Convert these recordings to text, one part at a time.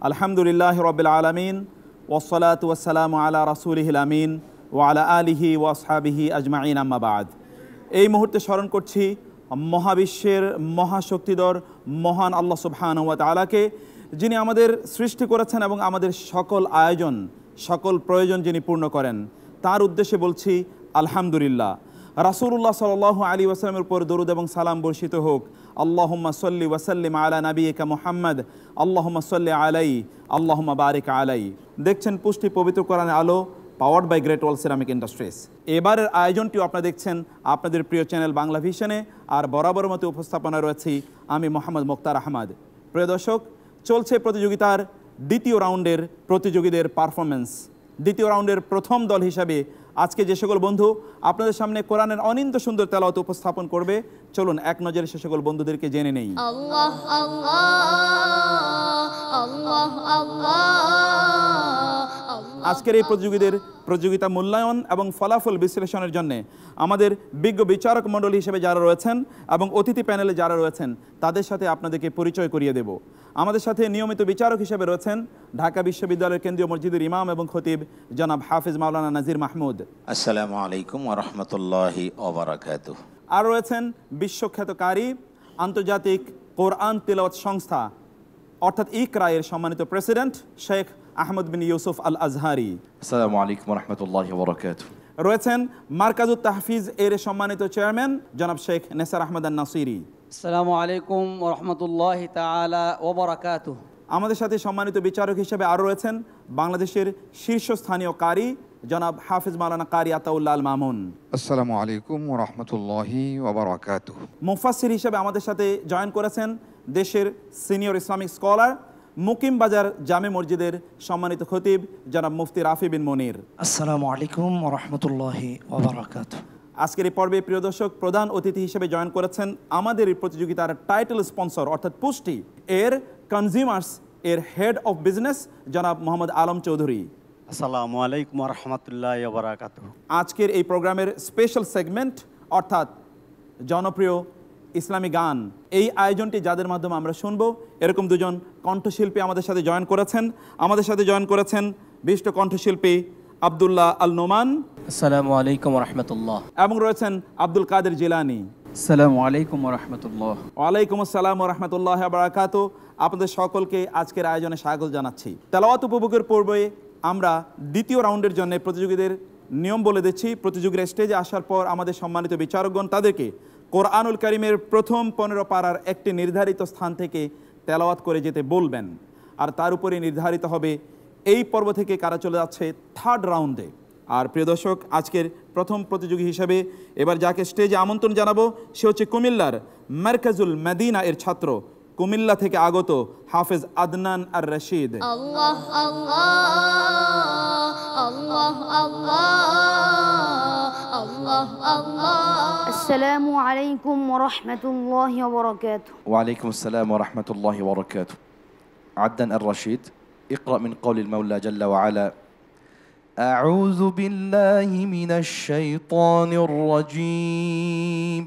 আলহামদুলিল্লাহি রাব্বিল আলামিন ওয়াসসালাতু ওয়াসসালামু আলা রাসূলিহিল আমিন ওয়া আলা আলিহি ওয়া আসহাবিহি আজমাইন আম্মা বাদ। এই মুহূর্তে স্মরণ করছি মহাবিশ্বের মহাশক্তিধর মহান আল্লাহ সুবহানাহু ওয়া তাআলাকে, যিনি আমাদের সৃষ্টি করেছেন এবং আমাদের সকল আয়োজন সকল প্রয়োজন যিনি পূর্ণ করেন। তার উদ্দেশ্যে বলছি আলহামদুলিল্লাহ। রাসূলুল্লাহ সাল্লাল্লাহু আলাইহি ওয়াসাল্লামের উপর দরুদ এবং সালাম বর্ষিত হোক। আল্লাহুম্মা সাল্লি ওয়া সাল্লিম আলা নাবিয়িকা মুহাম্মদ, আল্লাহুম্মা সাল্লি আলাইহি, আল্লাহুম্মা বারিক আলাইহি। দেখছেন পুষ্টি পবিত্র কোরআনের আলো, powered by Great Wall Ceramic Industries. এবারের আয়োজনটিও আপনারা দেখছেন আপনাদের প্রিয় চ্যানেল বাংলা ভিশনে, আর বরাবর মতো উপস্থাপনা রয়েছি আমি মোহাম্মদ মুক্তার আহমদ। প্রিয় দর্শক, চলছে প্রতিযোগিতার দ্বিতীয় রাউন্ডের প্রতিযোগীদের পারফরমেন্স। দ্বিতীয় রাউন্ডের প্রথম দল হিসাবে আজকে যে সকল বন্ধু আপনাদের সামনে কোরআনের অনিন্দ্য সুন্দর তেলাওয়াত উপস্থাপন করবে, চলুন এক নজরে সে সকল বন্ধুদেরকে জেনে নেই। আল্লাহ আল্লাহ আল্লাহ আল্লাহ। আজকের এই প্রতিযোগিতা মূল্যায়ন এবং ফলাফল বিশ্লেষণের জন্য আমাদের বিজ্ঞ বিচারক মণ্ডলী হিসেবে যারা রয়েছেন এবং অতিথি প্যানেলে যারা রয়েছেন তাদের সাথে আপনাদেরকে পরিচয় করিয়ে দেব। আমাদের সাথে নিয়মিত বিচারক হিসেবে রয়েছেন ঢাকা বিশ্ববিদ্যালয়ের কেন্দ্রীয় মসজিদের ইমাম এবং খতিব জনাব হাফিজ মাওলানা নাজির মাহমুদ। আসসালামু আলাইকুম ওয়া রাহমাতুল্লাহি ওয়া বারাকাতুহু। আর রয়েছেন বিশ্বখ্যাত কারি, আন্তর্জাতিক কোরআন তিলাওয়াত সংস্থা অর্থাৎ ইকরা এর সম্মানিত প্রেসিডেন্ট শেখ আহমদ বিন ইউসুফ আল আজহারি। আসসালামু আলাইকুম ওয়া রাহমাতুল্লাহি ওয়া বারাকাতুহু। রয়েছেন মার্কাজুত তাহফিজ এর সম্মানিত চেয়ারম্যান জনাব শেখ নেসার আহমদ আন নাসিরি। আসসালামু আলাইকুম ওয়া রাহমাতুল্লাহি তাআলা ওয়া বারাকাতুহু। আমাদের সাথে সম্মানিত বিচারক হিসেবে আরও রয়েছেন বাংলাদেশের শীর্ষস্থানীয় কারি জনাব হাফিজ মাওলানা কারি আতাউল্লাহ আল মামুন। আসসালামু আলাইকুম ওয়া রাহমাতুল্লাহি ওয়া বারাকাতুহু। মুফাসসির হিসেবে আমাদের সাথে জয়েন করেছেন দেশের সিনিয়র ইসলামিক স্কলার, মুকিম বাজার জামে মসজিদের সম্মানিত খতিব জনাব মুফতি রাফি বিন মনির। আসসালামু আলাইকুম ওয়া রাহমাতুল্লাহি ওয়া বারাকাতুহু। আজকের এই পর্বে প্রিয় দর্শক, প্রধান অতিথি হিসেবে জয়েন করেছেন আমাদের এই প্রতিযোগিতার টাইটেল স্পন্সর অর্থাৎ পুষ্টি এর কনজিউমার্স এর হেড অফ বিজনেস জনাব মোহাম্মদ আলম চৌধুরী। আসসালামু আলাইকুম ওয়া রাহমাতুল্লাহি ওয়া বারাকাতুহু। আজকের এই প্রোগ্রামের স্পেশাল সেগমেন্ট অর্থাৎ জনপ্রিয় ইসলামী গান, এই আয়োজনটি যাদের মাধ্যমে আমরা শুনবো, এরকম দুজন কণ্ঠশিল্পী আমাদের সাথে জয়েন করেছেন বিশিষ্ট কণ্ঠশিল্পী আব্দুল্লাহ আল নোমান। আসসালামু আলাইকুম ওয়া রাহমাতুল্লাহ। এবং রয়েছেন আব্দুল কাদের জিলানি। আসসালামু আলাইকুম ওয়া রাহমাতুল্লাহ। ওয়ালাইকুম আসসালাম ওয়া রাহমাতুল্লাহি ওয়া বারাকাতুহু। আপনাদের সকলকে আজকের আয়োজনে স্বাগত জানাচ্ছি। তেলাওয়াত উপভোগের পূর্বে আমরা দ্বিতীয় রাউন্ডের জন্য প্রতিযোগীদের নিয়ম বলে দিচ্ছি। প্রতিযোগীরা স্টেজে আসার পর আমাদের সম্মানিত বিচারকগণ তাদেরকে কোরআনুল কারীমের প্রথম 15 পারার একটি নির্ধারিত স্থান থেকে তেলাওয়াত করে যেতে বলবেন, আর তার উপরে নির্ধারিত হবে এই পর্ব থেকে কারা চলে যাচ্ছে থার্ড রাউন্ডে। আর প্রিয় দর্শক, আজকের প্রথম প্রতিযোগী হিসেবে এবার যাকে স্টেজে আমন্ত্রণ জানাবো সে হচ্ছে কুমিল্লার মারকাজুল মদিনা এর ছাত্র, কুমিল্লা থেকে আগত হাফেজ আদনান আর রশিদ। আল্লাহ আল্লাহ আল্লাহ আল্লাহ আল্লাহ আল্লাহ। আসসালামু আলাইকুম ওয়া রাহমাতুল্লাহি ওয়া বারাকাতুহু। ওয়া আলাইকুম আসসালাম ওয়া রাহমাতুল্লাহি ওয়া বারাকাতুহু। আদনান আর রশিদ, اقرأ من قول المولى جل وعلا: أعوذ بالله من الشيطان الرجيم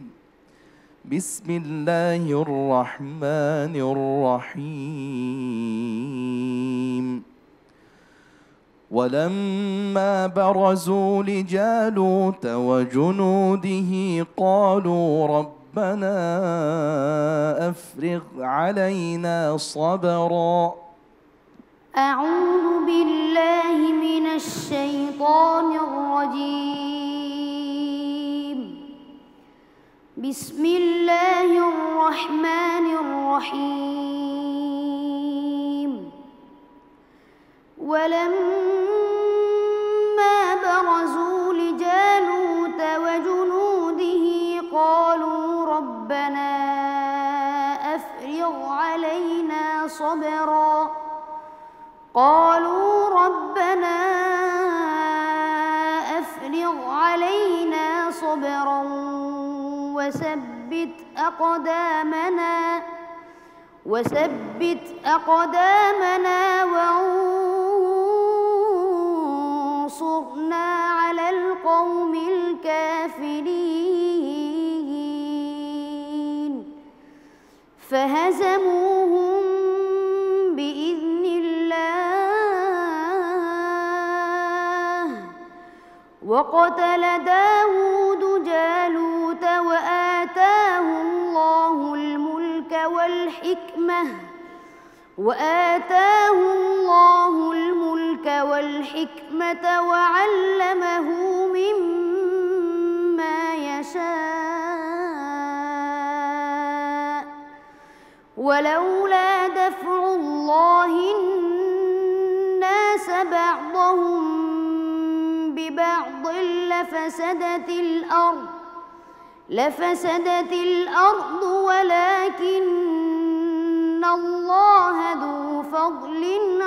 بسم الله الرحمن الرحيم ولما برزوا لجالوت وجنوده قالوا ربنا أفرغ علينا صبرا. أعوذ بالله من الشيطان الرجيم بسم الله الرحمن الرحيم ولما برزوا لجالوت وجنوده قالوا ربنا أفرغ علينا صبرا وثبت أقدامنا وانصرنا على القوم الكافرين فهزموهم بإذن الله وقتل داود جالوت وآتاه الله الملك والحكمة وعلمه مما يشاء ولولا دفع الله الناس بعضهم ببعض لفسدت الأرض ولكن الله ذو فضل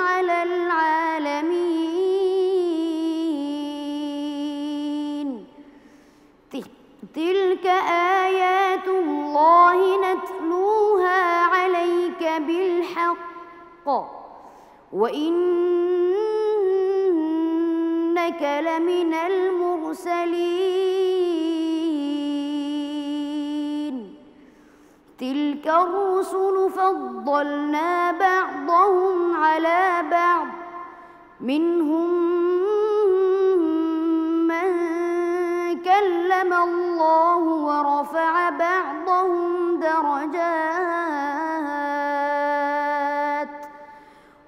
على العالمين تلك آيات الله نتلوها عليك بالحق وإنك لمن المرسلين تلك الرسل فضلنا بعضهم على بعض منهم من كلم الله ورفع بعضهم درجات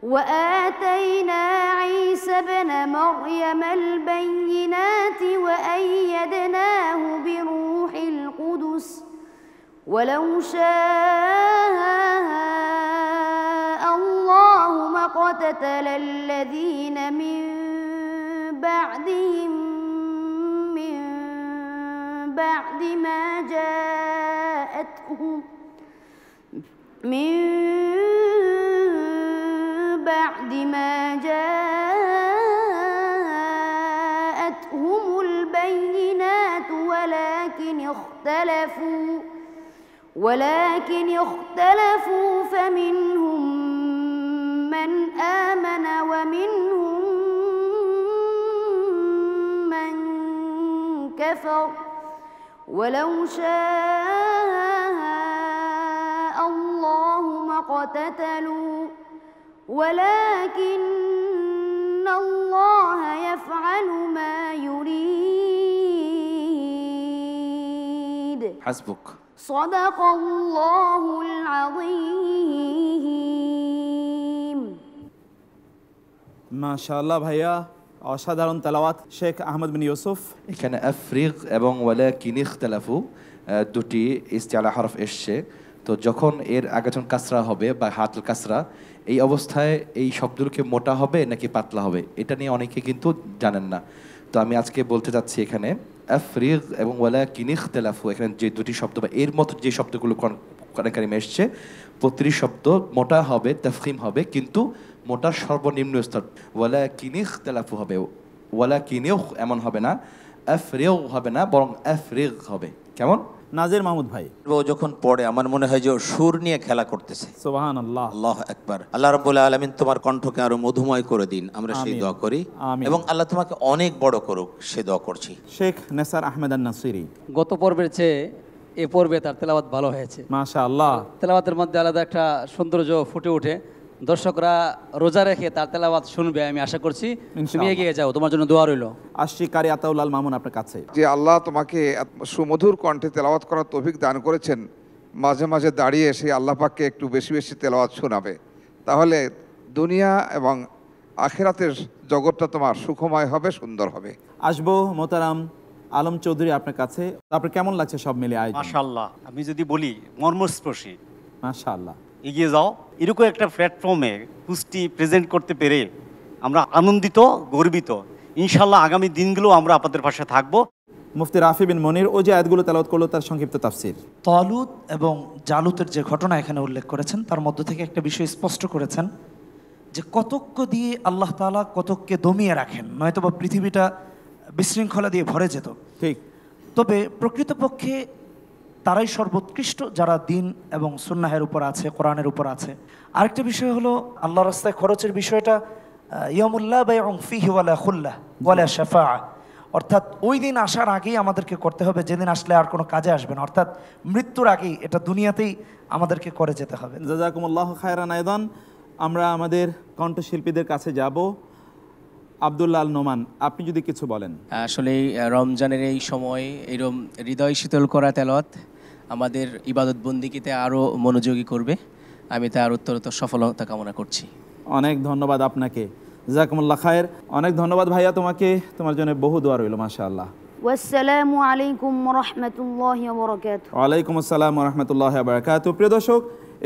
وآتينا عيسى ابن مريم البينات وأيدناه بروح القدس ولو شاء الله ما اقتتل الذين من بعدهم من بعد ما جاءتهم البينات ولكن اختلفوا فمنهم من آمن ومنهم من كفر ولو شاء الله ما اقتتلوا ولكن الله يفعل ما يريد حسبك صدق الله العظيم মাশাআল্লাহ ভাইয়া, অসাধারণ তেলাওয়াত। শেখ আহমদ বিন ইউসুফ। এখানে আফরিগ এবং ওয়ালাকিন ইখতালাফু দুটি ইস্তিআলা হরফ এসছে, তো যখন এর আগে যখন কাসরা হবে বা হাতল কাসরা, এই অবস্থায় এই শব্দগুলোকে মোটা হবে নাকি পাতলা হবে, এটা নিয়ে অনেকে কিন্তু জানেন না। তো আমি আজকে বলতে চাচ্ছি এখানে আফরিগ এবং ওয়ালাকিন ইখতালাফু, এখানে যে দুটি শব্দ বা এর মতো যে শব্দগুলো কোরআন কারিমে এসছে, প্রতিটি শব্দ মোটা হবে, তাফখিম হবে, কিন্তু মোটার সর্বনিম্ন স্তর। ওয়ালাকিন ইখতালাফু হবে, ওয়ালাকিনেও এমন হবে না, আফরিগ হবে না, বরং আফরিগ হবে। কেমন? নাজির মাহমুদ ভাই। ও যখন পড়ে আমার মনে হয় যে ও সুর নিয়ে খেলা করতেছে। সুবহানাল্লাহ, আল্লাহু আকবার। আল্লাহ রাব্বুল আলামিন তোমার কণ্ঠকে আরো মধুময় করে দিন, আমরা সেই দোয়া করি, এবং আল্লাহ তোমাকে অনেক বড় করুক সে দোয়া করছি। শেখ নেসার আহমেদ আন-নাসিরি। গত পর্বের চেয়ে এ পর্বে তার তেলাওয়াত ভালো হয়েছে মাশাআল্লাহ। তেলাওয়াতের মধ্যে আলাদা একটা সৌন্দর্য ফুটে ওঠে। দর্শকরা রোজা রেখে তার তেলাওয়াত শুনবে, আমি আশা করছি। তুমি এগিয়ে যাও, তোমার জন্য দোয়া রইল। আসছি কারি আতাউল আল মামুন আপনার কাছে। যে আল্লাহ তোমাকে সুমধুর কণ্ঠে তেলাওয়াত করার তৌফিক দান করেছেন, মাঝে মাঝে দাঁড়িয়ে সেই আল্লাহ পাককে একটু বেশি বেশি তেলাওয়াত শোনাবে, তাহলে দুনিয়া এবং আখিরাতের জগৎটা তোমার সুখময় হবে, সুন্দর হবে। আসবো মোহতারাম আলম চৌধুরী আপনার কাছে। আপনার কেমন লাগছে সব মিলে আয়োজন? মাশাআল্লাহ, আমি যদি বলি মর্মস্পর্শী। মাশাআল্লাহ, এগিয়ে যাও। এরকম একটা প্ল্যাটফর্মে কুস্তি প্রেজেন্ট করতে পেরে আমরা আনন্দিত, গর্বিত। ইনশাআল্লাহ আগামী দিনগুলো আমরা আপনাদের পাশে থাকবো। মুফতি রাফি বিন মনির ও যে আয়াতগুলো তেলাওয়াত করলো তার সংক্ষিপ্ত তাফসীর। তালুত এবং জালুতের যে ঘটনা এখানে উল্লেখ করেছেন, তার মধ্য থেকে একটা বিষয় স্পষ্ট করেছেন যে কতক্য দিয়ে আল্লাহ তাআলা কতককে দমিয়ে রাখেন, নয়তোবা পৃথিবীটা বিশৃঙ্খলা দিয়ে ভরে যেত। ঠিক। তবে প্রকৃতপক্ষে তারাই সর্বোৎকৃষ্ট যারা দিন এবং সুন্নাহের উপর আছে, কোরআনের উপর আছে। আরেকটা বিষয় হলো আল্লাহ রাস্তায় খরচের বিষয়টা, ইয়ামুল্লাহ বাইউন ফিহি ওয়ালা খুল্লাহ ওয়ালা শাফাআ, অর্থাৎ ওই দিন আসার আগেই আমাদেরকে করতে হবে যেদিন আসলে আর কোনো কাজে আসবে না, অর্থাৎ মৃত্যুর আগেই, এটা দুনিয়াতেই আমাদেরকে করে যেতে হবে। জাযাকুমুল্লাহু খায়রান। আয়দান আমরা আমাদের কণ্ঠশিল্পীদের কাছে যাব। আব্দুল্লাহ আল নোমান, আপনি যদি কিছু বলেন। আসলে রমজানের এই সময় এরকম হৃদয় শীতল করা তেলাওয়াত আমাদের ইবাদত বন্দিগিতে আরও মনোযোগী করবে। আমি তার উত্তরোত্তর সফলতা কামনা করছি। অনেক ধন্যবাদ আপনাকে, জাযাকুমুল্লাহ খায়ের। অনেক ধন্যবাদ ভাইয়া তোমাকে, তোমার জন্য বহু দোয়া রইল। মাশাআল্লাহ। ওয়াসসালামু আলাইকুম ওয়া রাহমাতুল্লাহি ওয়া বারাকাতুহু। ওয়ালাইকুম আসসালাম ওয়া রাহমাতুল্লাহি ওয়া বারাকাতুহু। প্রিয় দর্শক,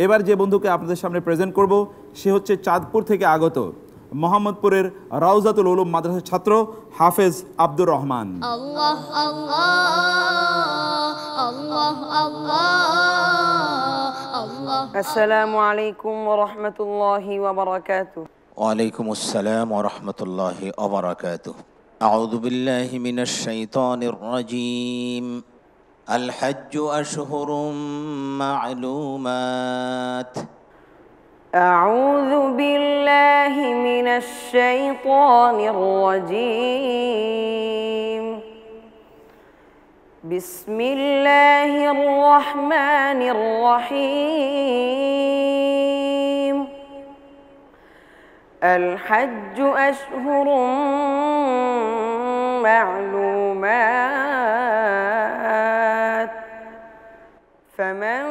এবার যে বন্ধুকে আপনাদের সামনে প্রেজেন্ট করব সে হচ্ছে চাঁদপুর থেকে আগত মোহাম্মদপুরের রাউজাতুল উলুম মাদ্রাসার ছাত্র হাফেজ আব্দুর রহমান। আল্লাহ আল্লাহ আল্লাহ আল্লাহ আল্লাহ। আসসালামু আলাইকুম ওয়া রাহমাতুল্লাহি ওয়া বারাকাতুহু। ওয়ালাইকুম আসসালাম ওয়া রাহমাতুল্লাহি ওয়া বারাকাতুহু। আউযু বিল্লাহি মিনাশ শাইতানির রাজীম। আল হজ্জু আশহুরুম মা'লুমাত। আউযু বিল্লাহি মিনাশ শাইতানির রাজীম। বিসমিল্লাহির রহমানির রহিম। আল হজ্জু আশহুরুম মা'লুমাত। ফামান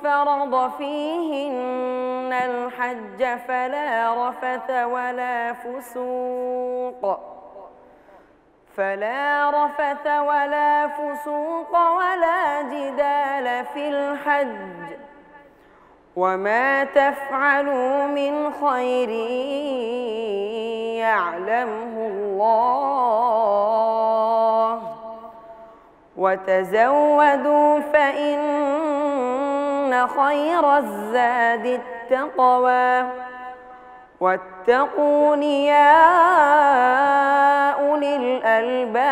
فرض فيهن الحج فلا رفث ولا فسوق ولا جدال في الحج وما تفعلوا من خير يعلمه الله وتزودوا فإن خير الزاد التقوى واتقون يا أولي الألباب.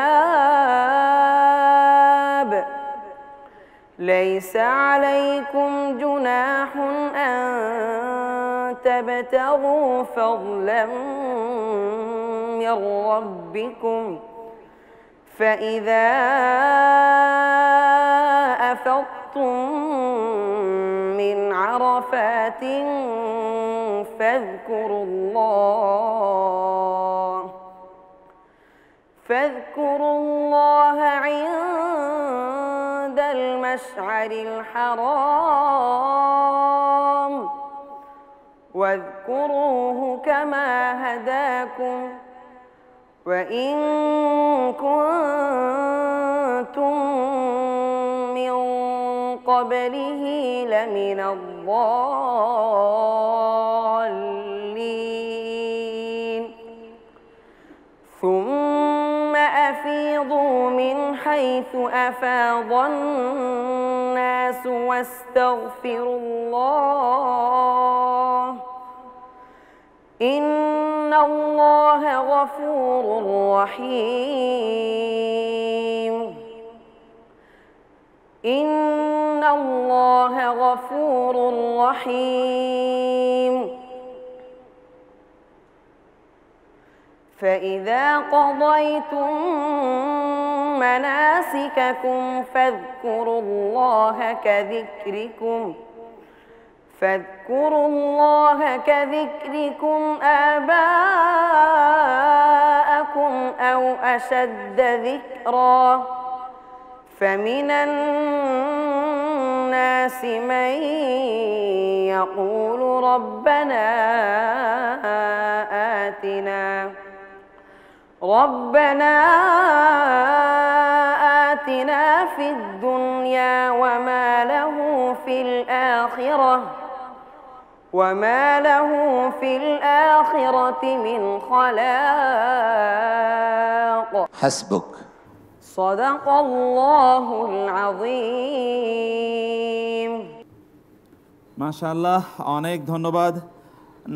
ليس عليكم جناح أن تبتغوا فضلا من ربكم فإذا أفضتم من عرفات فاذكروا الله عند المشعر الحرام واذكروه كما هداكم وإن كنتم من قبله لمن الضالين. ثم أفيضوا من حيث أفاض الناس واستغفروا الله إن الله غفور رحيم. إن الله غفور رحيم. فإذا قضيتم مناسككم فاذكروا الله كذكركم آباءكم أو أشد ذكرا فمن الناس من يقول ربنا آتنا في الدنيا وما له في الآخرة من خلاق. حسبك. صدق الله العظيم. মাশাআল্লাহ, অনেক ধন্যবাদ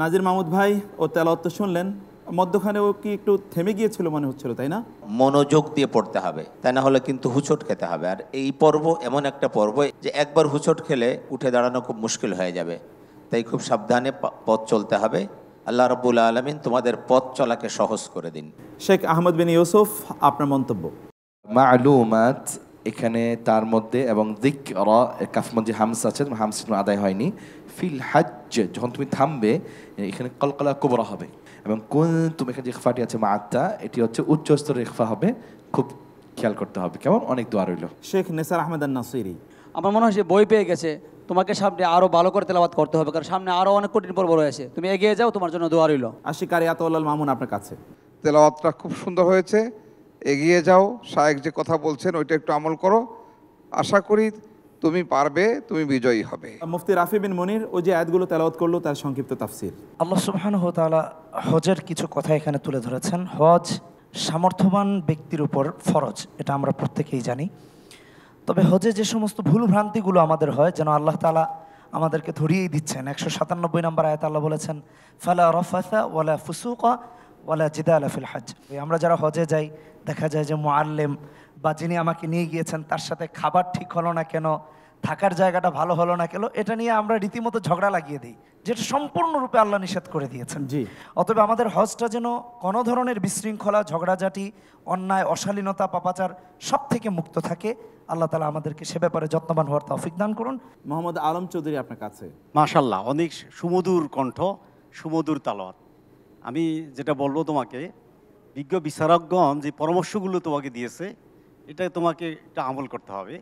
নাজির মাহমুদ ভাই। ও তেলাওয়াত তো শুনলেন, মধ্যখানে ও কি একটু থেমে গিয়েছিল মনে হচ্ছিল, তাই না? মনোযোগ দিয়ে পড়তে হবে, তাই না হলে কিন্তু হুচট খেতে হবে। আর এই পর্ব এমন একটা পর্ব যে একবার হুচট খেলে উঠে দাঁড়ানো খুব মুশকিল হয়ে যাবে, তাই খুব সাবধানে পথ চলতে হবে। আল্লাহ রাব্বুল আলামিন তোমাদের পথ চলাকে সহজ করে দিন। শেখ আহমদ বিন ইউসুফ, আপনার মন্তব্য। মা'লুমাত এখানে তার মধ্যে এবং যিকরা কাফ মধ্যে হামস আছে, হামস আদায় হয়নি। ফিল হজ্জ যখন তুমি থামবে এখানে কলকলা কুবরা হবে। এবং কুনতুম এখানে যে ইখফাটি আছে মাআত্তা, এটি হচ্ছে উচ্চ স্তরের ইখফা হবে, খুব খেয়াল করতে হবে। কেমন? অনেক দোয়া রইল। শেখ নেসার আহমেদ আন-নাসিরি, আমার মনে হয় যে বই পেয়ে গেছে, তোমাকে সামনে আরো ভালো করে তেলাওয়াত করতে হবে, কারণ সামনে আরো অনেক কঠিন পর্ব রয়েছে। তুমি এগিয়ে যাও, তোমার জন্য দোয়া রইল। আশিকারি আতাউল্লাহ মামুন আপনার কাছে। তেলাওয়াতটা খুব সুন্দর হয়েছে, এগিয়ে যাও, শায়েখ যে কথা বলছেন ওইটা একটু আমল করো, আশা করি তুমি পারবে, তুমি বিজয়ী হবে। মুফতি রাফি বিন মনির ওই যে আয়াতগুলো তেলাওয়াত করলো তার সংক্ষিপ্ত তাফসীর। আল্লাহ সুবহানাহু ওয়া তাআলা হজের কিছু কথা এখানে তুলে ধরেছেন। হজ সামর্থ্যবান ব্যক্তির উপর ফরজ, এটা আমরা প্রত্যেকেই জানি। তবে হজে যে সমস্ত ভুল ভ্রান্তিগুলো আমাদের হয়, যেন আল্লাহ তাআলা আমাদেরকে ধরিয়েই দিচ্ছেন। 197 নম্বর আয়াত আল্লাহ বলেছেন, ফালা রাফাসা ওয়ালা ফুসুকা ওয়ালা জিদালা ফিল হজ। আমরা যারা হজে যাই, দেখা যায় যে মুআল্লিম বা যিনি আমাকে নিয়ে গিয়েছেন তার সাথে খাবার ঠিক হলো না কেন, থাকার জায়গাটা ভালো হলো না কেন, এটা নিয়ে আমরা রীতিমতো ঝগড়া লাগিয়ে দিই, যেটা সম্পূর্ণরূপে আল্লাহ নিষেধ করে দিয়েছেন। জি। অতএব আমাদের হজটা যেন কোনো ধরনের বিশৃঙ্খলা, ঝগড়াঝাটি, অন্যায়, অশালীনতা, পাপাচার সব থেকে মুক্ত থাকে। আল্লাহ তাআলা আমাদেরকে সে ব্যাপারে যত্নবান হওয়ার তৌফিক দান করুন। মোহাম্মদ আলম চৌধুরী আপনার কাছে। মাশাল্লাহ, অনেক সুমধুর কণ্ঠ, সুমধুর তালাওয়াত। আমি যেটা বলবো তোমাকে, বিজ্ঞ বিচারকগণ যে পরামর্শগুলো তোমাকে দিয়েছে, এটা তোমাকে একটা আমল করতে হবে,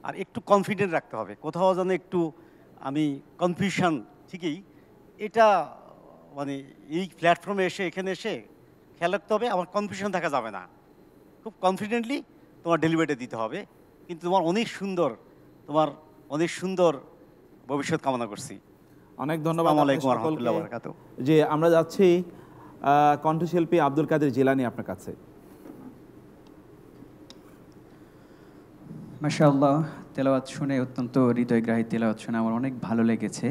আর একটু কনফিডেন্ট রাখতে হবে। কোথাও যেন একটু আমি কনফিউশন, ঠিকই এটা মানে এই প্ল্যাটফর্মে এসে এখানে এসে খেয়াল রাখতে হবে, আমার কনফিউশন থাকা যাবে না, খুব কনফিডেন্টলি তোমার ডেলিভারিটা দিতে হবে। কিন্তু তোমার অনেক সুন্দর ভবিষ্যৎ কামনা করছি। অনেক ধন্যবাদ সকলকে। যে আমরা যাচ্ছি কণ্ঠশিল্পী আব্দুল কাদের জিলানী আপনার কাছে। মাশাআল্লাহ, তেলাওয়াত শুনে, অত্যন্ত হৃদয়গ্রাহী তেলাওয়াত শুনে আমার অনেক ভালো লেগেছে।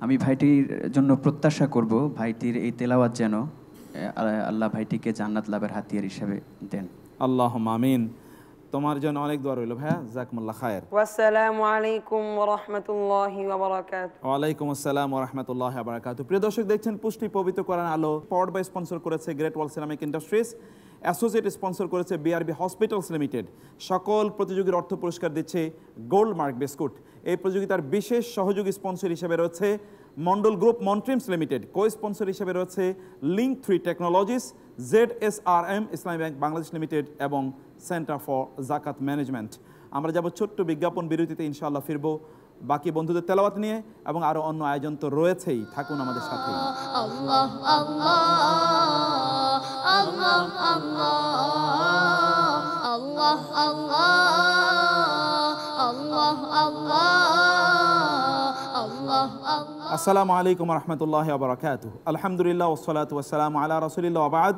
আমি ভাইটির জন্য প্রত্যাশা করব ভাইটির এই তেলাওয়াত যেন আল্লাহ ভাইটিকে জান্নাত লাভের হাতিয়ার হিসেবে দেন। আল্লাহুম্মা আমিন। তোমার জন্য অনেক দোয়া রইল ভাইয়া, জাযাকুমুল্লাহ খায়ের। ওয়াসসালামু আলাইকুম ওয়া রাহমাতুল্লাহি ওয়া বারাকাতুহু। ওয়া আলাইকুম আসসালাম ওয়া রাহমাতুল্লাহি ওয়া বারাকাতুহু। প্রিয় দর্শক, দেখছেন পুষ্টি পবিত্র কোরআন আলো, পাওয়ার্ড বাই, স্পন্সর করেছে great Wall Ceramic industries, associate sponsor করেছে বিআরবি হসপিটালস লিমিটেড। সকল প্রতিযোগীর অর্থ পুরস্কার দিচ্ছে গোল্ড মার্ক বিস্কুট। এই প্রতিযোগিতার বিশেষ সহযোগী স্পন্সর হিসেবে রয়েছে Mondal group Montrims limited, co sponsor হিসেবে রয়েছে link 3 technologies, ZSRM Islami bank Bangladesh limited এবং সেন্টার ফর জাকাত ম্যানেজমেন্ট। আমরা যাব ছোট্ট বিজ্ঞাপন বিরতিতে, ইনশাআল্লাহ ফিরবো বাকি বন্ধুদের তেলাওয়াত নিয়ে, এবং আরো অন্য আয়োজন তো রয়েছেই, থাকুন আমাদের সাথে। আল্লাহ আল্লাহ আল্লাহ আল্লাহ আল্লাহ আল্লাহ আল্লাহ আল্লাহ আল্লাহ। আসসালামু আলাইকুম ওয়া রাহমাতুল্লাহি ওয়া বারাকাতুহু। আলহামদুলিল্লাহ ওয়াসসালাতু ওয়াসসালামু আলা রাসূলিল্লাহ ওয়া বা'দ।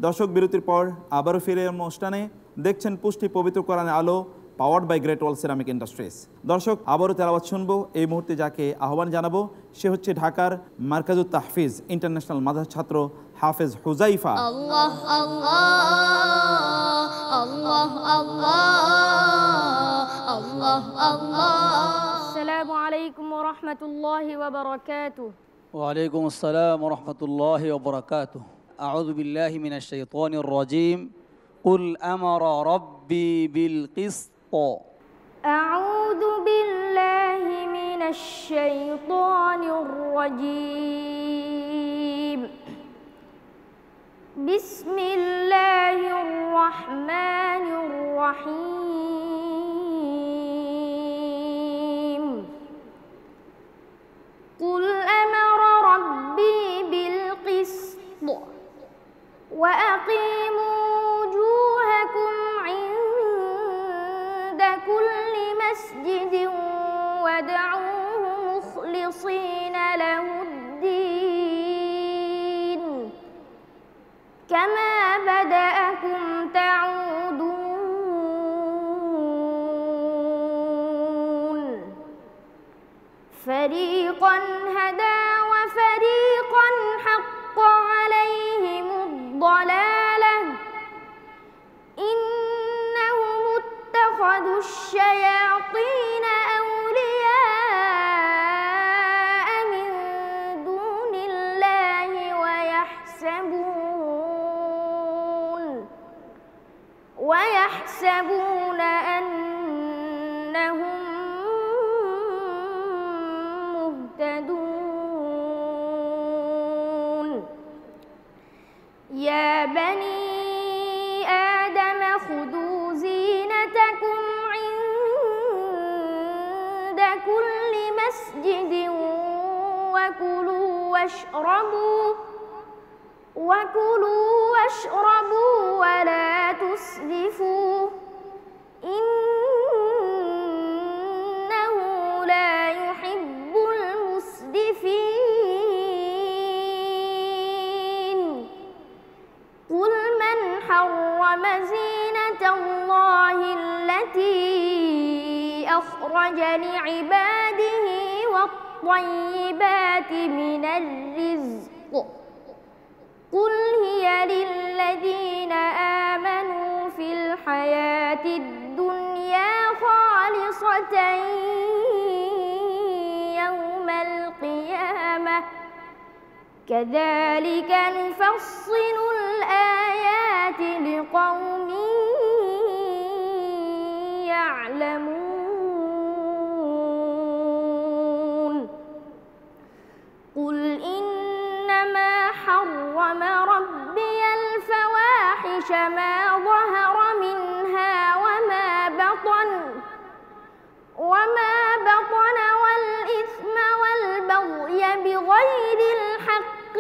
দর্শক, বিরতির পর আবারও ফিরে অনুষ্ঠানে দেখছেন পুষ্টি পবিত্র কোরআন আলো, powered by Great Wall Ceramic Industries. দর্শক, আবারও তেলাওয়াত শুনবো। এই মুহূর্তে যাকে আহ্বান জানাবো সে হচ্ছে ঢাকার মার্কাজুত তাহফিজ ইন্টারন্যাশনাল মাদ্রাসা ছাত্র হাফেজ হুজাইফা। আল্লাহ আল্লাহ আল্লাহ আল্লাহ আল্লাহ আল্লাহ। আসসালামু আলাইকুম ওয়া রাহমাতুল্লাহি ওয়া বারাকাতুহু। ওয়া আলাইকুম আসসালাম ওয়া রাহমাতুল্লাহি ওয়া বারাকাতুহু। আউযু বিল্লাহি মিনাশ শাইতানির রাজীম। কুল আমারা রাব্বি বিল কিসত। আউযু বিল্লাহি মিনাশ শাইতানির রাজীম। বিসমিল্লাহির রাহমানির রাহিম। কুল আমারা রাব্বি বিল কিসত ওয়া আকিমু وجوهكم عند كل مسجد وادعوه مخلصين له الدين كما بدأكم تعودون فريقا هدى وفريقا حق عليهم الضلالة إنهم اتخذوا الشياطين أولياء من دون الله ويحسبون أنهم مهتدون بني آدم خذوا زينتكم عند كل مسجد وكلوا واشربوا ولا تسرفوا إنه لا يحب المسرفين قل من حرم زينة الله التي أخرج لعباده والطيبات من الرزق قل هي للذين آمنوا في الحياة الدنيا خالصة يوم القيامة كذلك نفصل الآيات لقوم يعلمون قل إنما حرم ربي الفواحش ما ظهر منها وما بطن والإثم والبغي بغير الحق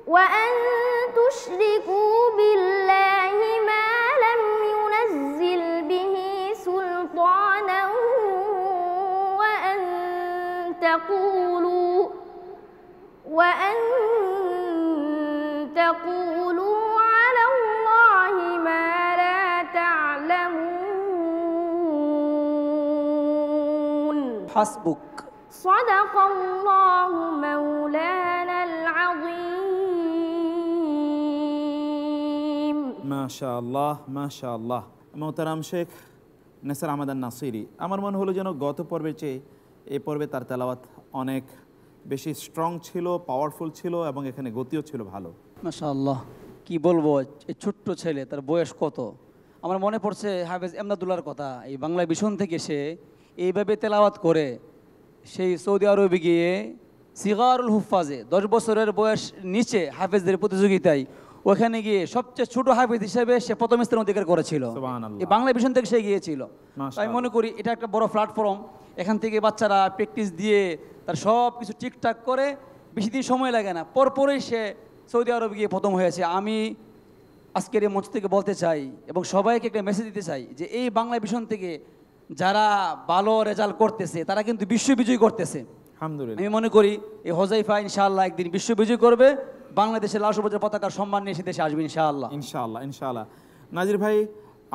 وأن تشركوا بالله ما لم ينزل به سلطانا وأن تقولوا على الله ما لا تعلمون حسبك صدق الله مولانا العظيم মাশাআল্লাহ মাশাআল্লাহ। মোহতারাম শেখ নেসার আহমদ নাসিরি, আমার মনে হলো যেন গত পর্বের চেয়ে এই পর্বে তার তেলাওয়াত অনেক বেশি স্ট্রং ছিল, পাওয়ারফুল ছিল এবং এখানে গতিও ছিল ভালো। মাশাআল্লাহ, কি বলবো, এই ছোট্ট ছেলে, তার বয়স কত। আমার মনে পড়ছে হাফেজ এমদাদুল্লাহর কথা। এই বাংলা মিশন থেকে সে এইভাবে তেলাওয়াত করে সেই সৌদি আরবে গিয়ে সিগারুল হুফাজে 10 বছরের বয়স নিচে হাফেজদের প্রতিযোগিতায় ওখানে গিয়ে সবচেয়ে ছোট হাফেজ হিসেবে সে প্রথম স্থান অধিকার করেছিল। এই বাংলা মিশন থেকে সে গিয়েছিল। আমি মনে করি এটা একটা বড় প্ল্যাটফর্ম। এখান থেকে বাচ্চারা প্র্যাকটিস দিয়ে তার সব কিছু ঠিকঠাক করে বেশি দিন সময় লাগে না, পরপরই সে সৌদি আরব গিয়ে প্রথম হয়েছে। আমি আজকের এই মঞ্চ থেকে বলতে চাই এবং সবাইকে একটা মেসেজ দিতে চাই যে এই বাংলা মিশন থেকে যারা ভালো রেজাল্ট করতেছে তারা কিন্তু বিশ্ববিজয়ী করতেছে। আলহামদুলিল্লাহ, আমি মনে করি এই হোজাইফা ইনশাআল্লাহ একদিন বিশ্ববিজয়ী করবে, বাংলাদেশের লাল সবুজের পতাকার সম্মান নিয়ে সে দেশে আসবে ইনশাআল্লাহ। ইনশাআল্লাহ। নাজির ভাই,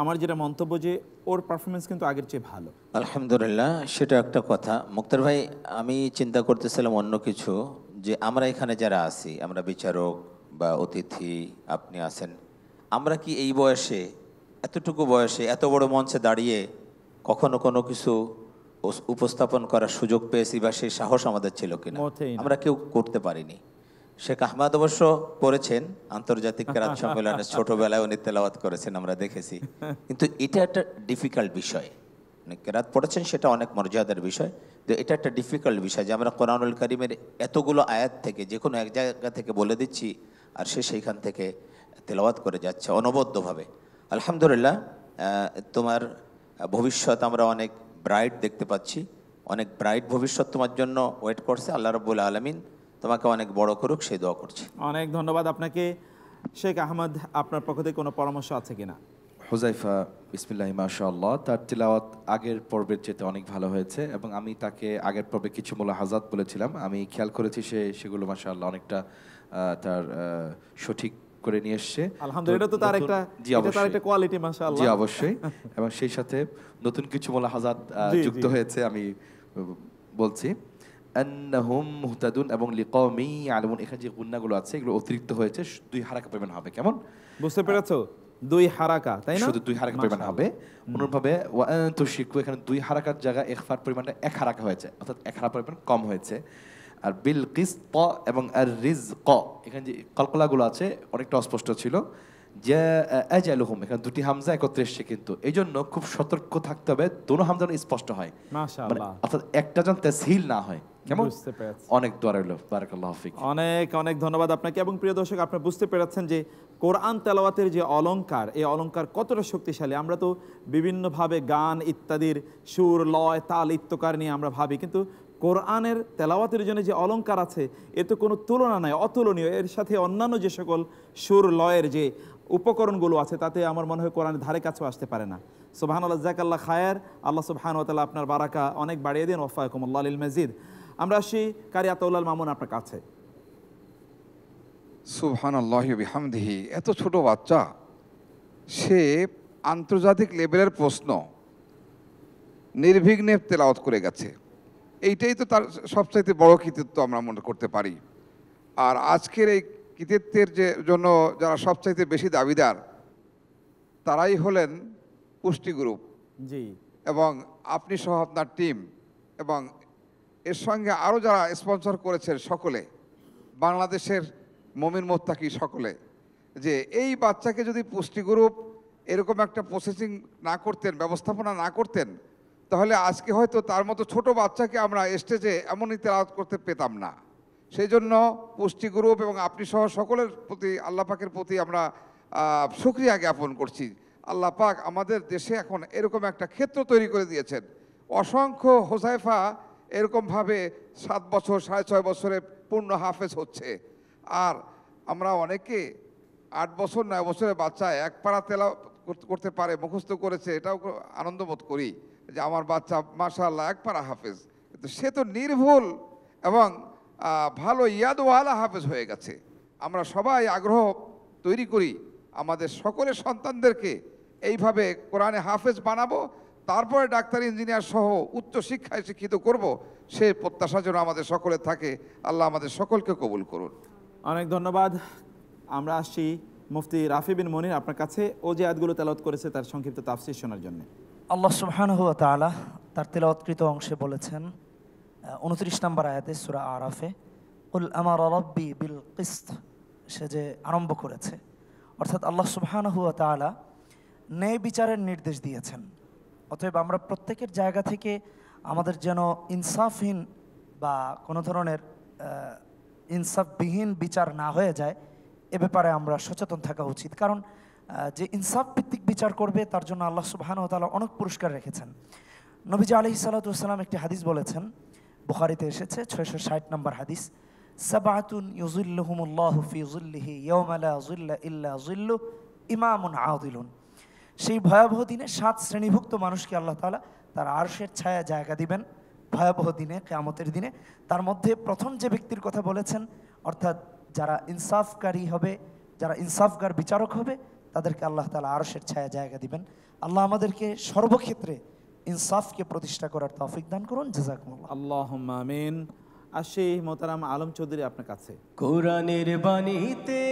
আমার যেটা মন্তব্য যে ওর পারফরমেন্স কিন্তু আগের চেয়ে ভালো। আলহামদুলিল্লাহ, সেটা একটা কথা। মুক্তার ভাই, আমি চিন্তা করতেছিলাম অন্য কিছু, যে আমরা এখানে যারা আছি, আমরা বিচারক বা অতিথি, আপনি আছেন, আমরা কি এই বয়সে, এতটুকু বয়সে এত বড় মঞ্চে দাঁড়িয়ে কখনো কোনো কিছু উপস্থাপন করার সুযোগ পেয়েছি বা সেই সাহস আমাদের ছিল কিনা? আমরা কেউ করতে পারিনি। শেখ আহমদ অবশ্য করেছেন, আন্তর্জাতিক কেরাত সম্মেলনে ছোটবেলায় উনি তেলাওয়াত করেছেন, আমরা দেখেছি। কিন্তু এটা একটা ডিফিকাল্ট বিষয়। কেরাত পড়েছেন, সেটা অনেক মর্যাদার বিষয়, তো এটা একটা ডিফিকাল্ট বিষয় যে আমরা কোরআনুল কারীমের এতগুলো আয়াত থেকে যে কোনো এক জায়গা থেকে বলে দিচ্ছি আর সে সেইখান থেকে তেলাওয়াত করে যাচ্ছে অনবদ্যভাবে। আলহামদুলিল্লাহ, তোমার ভবিষ্যৎ আমরা অনেক ব্রাইট দেখতে পাচ্ছি, অনেক ব্রাইট ভবিষ্যৎ তোমার জন্য ওয়েট করছে। আল্লাহ রাব্বুল আলামিন তোমাকে অনেক বড় করুক, সেই দোয়া করছি। অনেক ধন্যবাদ আপনাকে। শেখ আহমদ, আপনার পক্ষ থেকে কোনো পরামর্শ আছে কিনা? হুজাইফা, বিসমিল্লাহি মাশাআল্লাহ, তার তিলাওয়াত আগের পর্বের চেয়ে অনেক ভালো হয়েছে এবং আমি তাকে আগের পর্বে কিছু মুলাহাজাত বলেছিলাম, আমি খেয়াল করেছি সেগুলো মাশাআল্লাহ অনেকটা তার সঠিক করে নিয়ে এসছে। আলহামদুলিল্লাহ, তো তার একটা কোয়ালিটি মাশাআল্লাহ। জি অবশ্যই। এবং সেই সাথে নতুন কিছু মুলাহাজাত যুক্ত হয়েছে, আমি বলছি আন্নাহুম মুহতাদুন এবং লিকাওমি ইয়ালামুন। এখানে যে গুণনাগুলো আছে এগুলো অতিরিক্ত হয়েছে, 2 হারাকা পরিমাণ হবে। কেমন বুঝতে পেরেছো? 2 হারাকা, তাই না? শুধু 2 হারাকা পরিমাণ হবে। অনুরূপভাবে ওয়া আনতুশরিকু, এখানে 2 হারাকার জায়গায় ইখফার পরিমাণটা 1 হারাকা হয়েছে, অর্থাৎ 1 হারাকা পরিমাণ কম হয়েছে। আর বিল কিসত এবং আর রিজক, এখানে যে কলকলাগুলো আছে অনেকটা অস্পষ্ট ছিল। যে আজালুহুম, এখানে 2টি হামজা একত্রে এসেছে, কিন্তু এই জন্য খুব সতর্ক থাকতে হবে দোনো হামজা স্পষ্ট হয়, মাশাআল্লাহ। অর্থাৎ একটা যেন তাসহিল না হয়, কেমন? বুঝতে পেরেছি। অনেক দোয়া রইল। বারাকাল্লাহু ফিক। অনেক অনেক ধন্যবাদ আপনাকে। এবং প্রিয় দর্শক, আপনারা বুঝতে পেরেছেন যে কোরআন তেলাওয়াতের যে অলংকার, এই অলংকার কতটা শক্তিশালী। আমরা তো বিভিন্নভাবে গান ইত্যাদির সুর, লয়, তাল, ইত্যকার নিয়ে আমরা ভাবি, কিন্তু কোরআনের তেলাওয়াতের জন্য যে অলংকার আছে এর তো কোনো তুলনা নাই, অতুলনীয়। এর সাথে অন্যান্য যে সকল সুর, লয়ের যে উপকরণগুলো আছে তাতে আমার মনে হয় কোরআনের ধারে কাছেও আসতে পারে না। সুবহানাল্লাহ, জাযাকাল্লাহ খায়ের। আল্লাহ সুবহানাহু ওয়া তাআলা আপনার বারাকা অনেক বাড়িয়ে দিন। ওয়াফাকুমুল্লাহ লিল মাজিদ। আমরা আসি কারি আতাউল্লাহ মামুন আপনার কাছে। সুবহানাল্লাহি ওয়া বিহামদিহি। এত ছোট বাচ্চা, সে আন্তর্জাতিক লেভেলের প্রশ্ন নির্বিঘ্নে তেলাওয়াত করে গেছে। এইটাই তো তার সবচাইতে বড় কৃতিত্ব আমরা মনে করতে পারি। আর আজকের এই কৃতিত্বের জন্য যারা সবচাইতে বেশি দাবিদার তারাই হলেন পুষ্টি গ্রুপ জি, এবং আপনি সহ আপনার টিম, এবং এর সঙ্গে আরও যারা স্পন্সর করেছেন সকলে, বাংলাদেশের মমিন মোত্তাকি সকলে, যে এই বাচ্চাকে যদি পুষ্টি গ্রুপ এরকম একটা প্রসেসিং না করতেন, ব্যবস্থাপনা না করতেন, তাহলে আজকে হয়তো তার মতো জ্ছোট বাচ্চাকে আমরা স্টেজে এমনই তেলাওয়াত করতে পেতাম না। সেই জন্য পুষ্টি গ্রুপ এবং আপনি সহ সকলের প্রতি, আল্লাহ পাকের প্রতি আমরা শুকরিয়া জ্ঞাপন করছি। আল্লাহ পাক আমাদের দেশে এখন এরকম একটা ক্ষেত্র তৈরি করে দিয়েছেন। অসংখ্য হোসাইফা এরকমভাবে 7 বছর 6.5 বছরে পূর্ণ হাফেজ হচ্ছে। আর আমরা অনেকে 8 বছর 9 বছরের বাচ্চা এক পারা তেলাওয়াত করতে পারে, মুখস্থ করেছে, এটাও আনন্দ বোধ করি যে আমার বাচ্চা মাশাআল্লাহ এক পারা হাফেজ। কিন্তু সে তো নির্ভুল এবং ভালো ইয়াদওয়ালা হাফেজ হয়ে গেছে। আমরা সবাই আগ্রহ তৈরি করি আমাদের সকলের সন্তানদেরকে এইভাবে কোরআনে হাফেজ বানাবো, তারপরে ডাক্তার, ইঞ্জিনিয়ার সহ উচ্চ শিক্ষায় শিক্ষিত করব। সে প্রত্যাশা যেন আমাদের সকলের থাকে। আল্লাহ আমাদের সকলকে কবুল করুন। অনেক ধন্যবাদ। আমরা আসছি মুফতি রাফি বিন মনির আপনার কাছে। ও যে আয়াতগুলো তেলাওয়াত করেছে তার সংক্ষিপ্ত তাফসীর শোনার জন্য। আল্লাহ সুবহানাহু ওয়া তাআলা তার তেলাওয়াতকৃত অংশে বলেছেন 29 নম্বর আয়াতে সূরা আরাফে, কুল আমারা রাব্বি বিল কিসত, সে যে আরম্ভ করেছে, অর্থাৎ আল্লাহ সুবহানাহু ওয়া তাআলা ন্যায় বিচারের নির্দেশ দিয়েছেন। অতএব আমরা প্রত্যেকের জায়গা থেকে আমাদের যেন ইনসাফহীন বা কোনো ধরনের ইনসাফবিহীন বিচার না হয়ে যায়, এ ব্যাপারে আমরা সচেতন থাকা উচিত। কারণ যে ইনসাফ ভিত্তিক বিচার করবে তার জন্য আল্লাহ সুবহানাহু ওয়া তাআলা অনেক পুরস্কার রেখেছেন। নবীজি আলাইহিস সালাতু ওয়াস সালাম একটি হাদিস বলেছেন, বুখারীতে এসেছে 660 নম্বর হাদিস, সাবআতুন ইউযিল্লুহুমুল্লাহু ফি যিল্লিহি ইয়াওমা লা যিল্লা ইল্লা যিল্লু ইমামুন আদিলুন। সেই ভয়াবহ দিনে 7 শ্রেণীভুক্ত মানুষকে আল্লাহ তাআলা তার আরশের ছায়া জায়গা দিবেন ভয়াবহ দিনে, কিয়ামতের দিনে। তার মধ্যে প্রথম যে ব্যক্তির কথা বলেছেন, অর্থাৎ যারা ইনসাফকারী হবে, যারা ইনসাফগার বিচারক হবে, তাদেরকে আল্লাহ তাআলা আরশের ছায়া জায়গা দিবেন। আল্লাহ আমাদেরকে সর্বক্ষেত্রে ইনসাফকে প্রতিষ্ঠা করার তৌফিক দান করুন। জাযাকুমুল্লাহ। আল্লাহুম্মা আমিন। আসি মোহতারাম আলম চৌধুরী আপনার কাছে। কোরআনের বাণীতে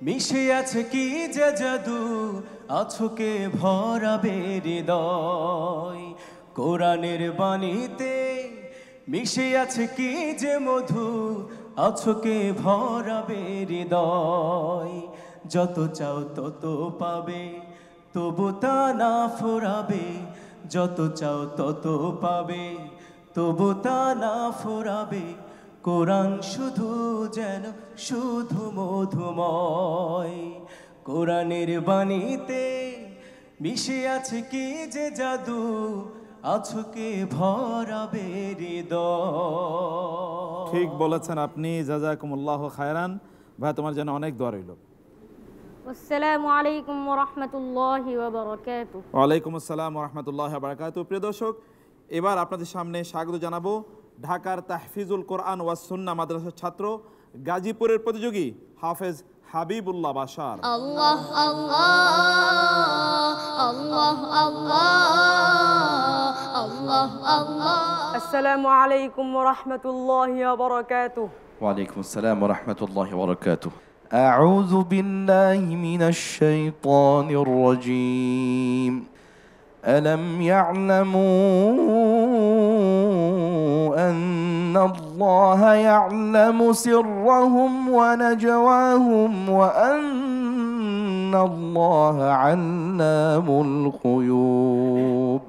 মিশে আছে কি যে জাদু, আছোকে ভরাবে হৃদয়। কোরআনের বাণীতে মিশে আছে কি যে মধু, আছোকে ভরাবে হৃদয়। যত চাও তত পাবে, তবু তা না ফুরাবে। যত চাও তত পাবে, তবু তা না ফুরাবে। কোরআন শুধু যেন শুধু মধুময়। কোরআনের বাণীতে মিশে আছে কি যে জাদু, আছোকে ভরাবে হৃদয়। ঠিক বলেছেন আপনি, জাযাকুমুল্লাহু খায়রান। ভাই তোমার জন্য অনেক দোয়া রইল। আসসালামু আলাইকুম ওয়া রাহমাতুল্লাহি ওয়া বারাকাতুহু। ওয়ালাইকুম আসসালাম ওয়া রাহমাতুল্লাহি ওয়া বারাকাতুহু। প্রিয় দর্শক, এবার আপনাদের সামনে স্বাগত জানাবো ঢাকার তাহফিজুল কোরআন ওয়াস সুন্নাহ মাদ্রাসার ছাত্র, গাজীপুরের প্রতিযোগী হাফেজ হাবিবুল্লাহ বাশার। আল্লাহ আল্লাহ আল্লাহ আল্লাহ আল্লাহ আল্লাহ। আসসালামু আলাইকুম ওয়া রাহমাতুল্লাহি ওয়া বারাকাতুহু। ওয়ালাইকুম আসসালাম ওয়া রাহমাতুল্লাহি ওয়া বারাকাতুহু। أعوذ بالله من الشيطان الرجيم. ألم يعلموا أن الله يعلم سرهم ونجواهم وأن الله علام الغيوب.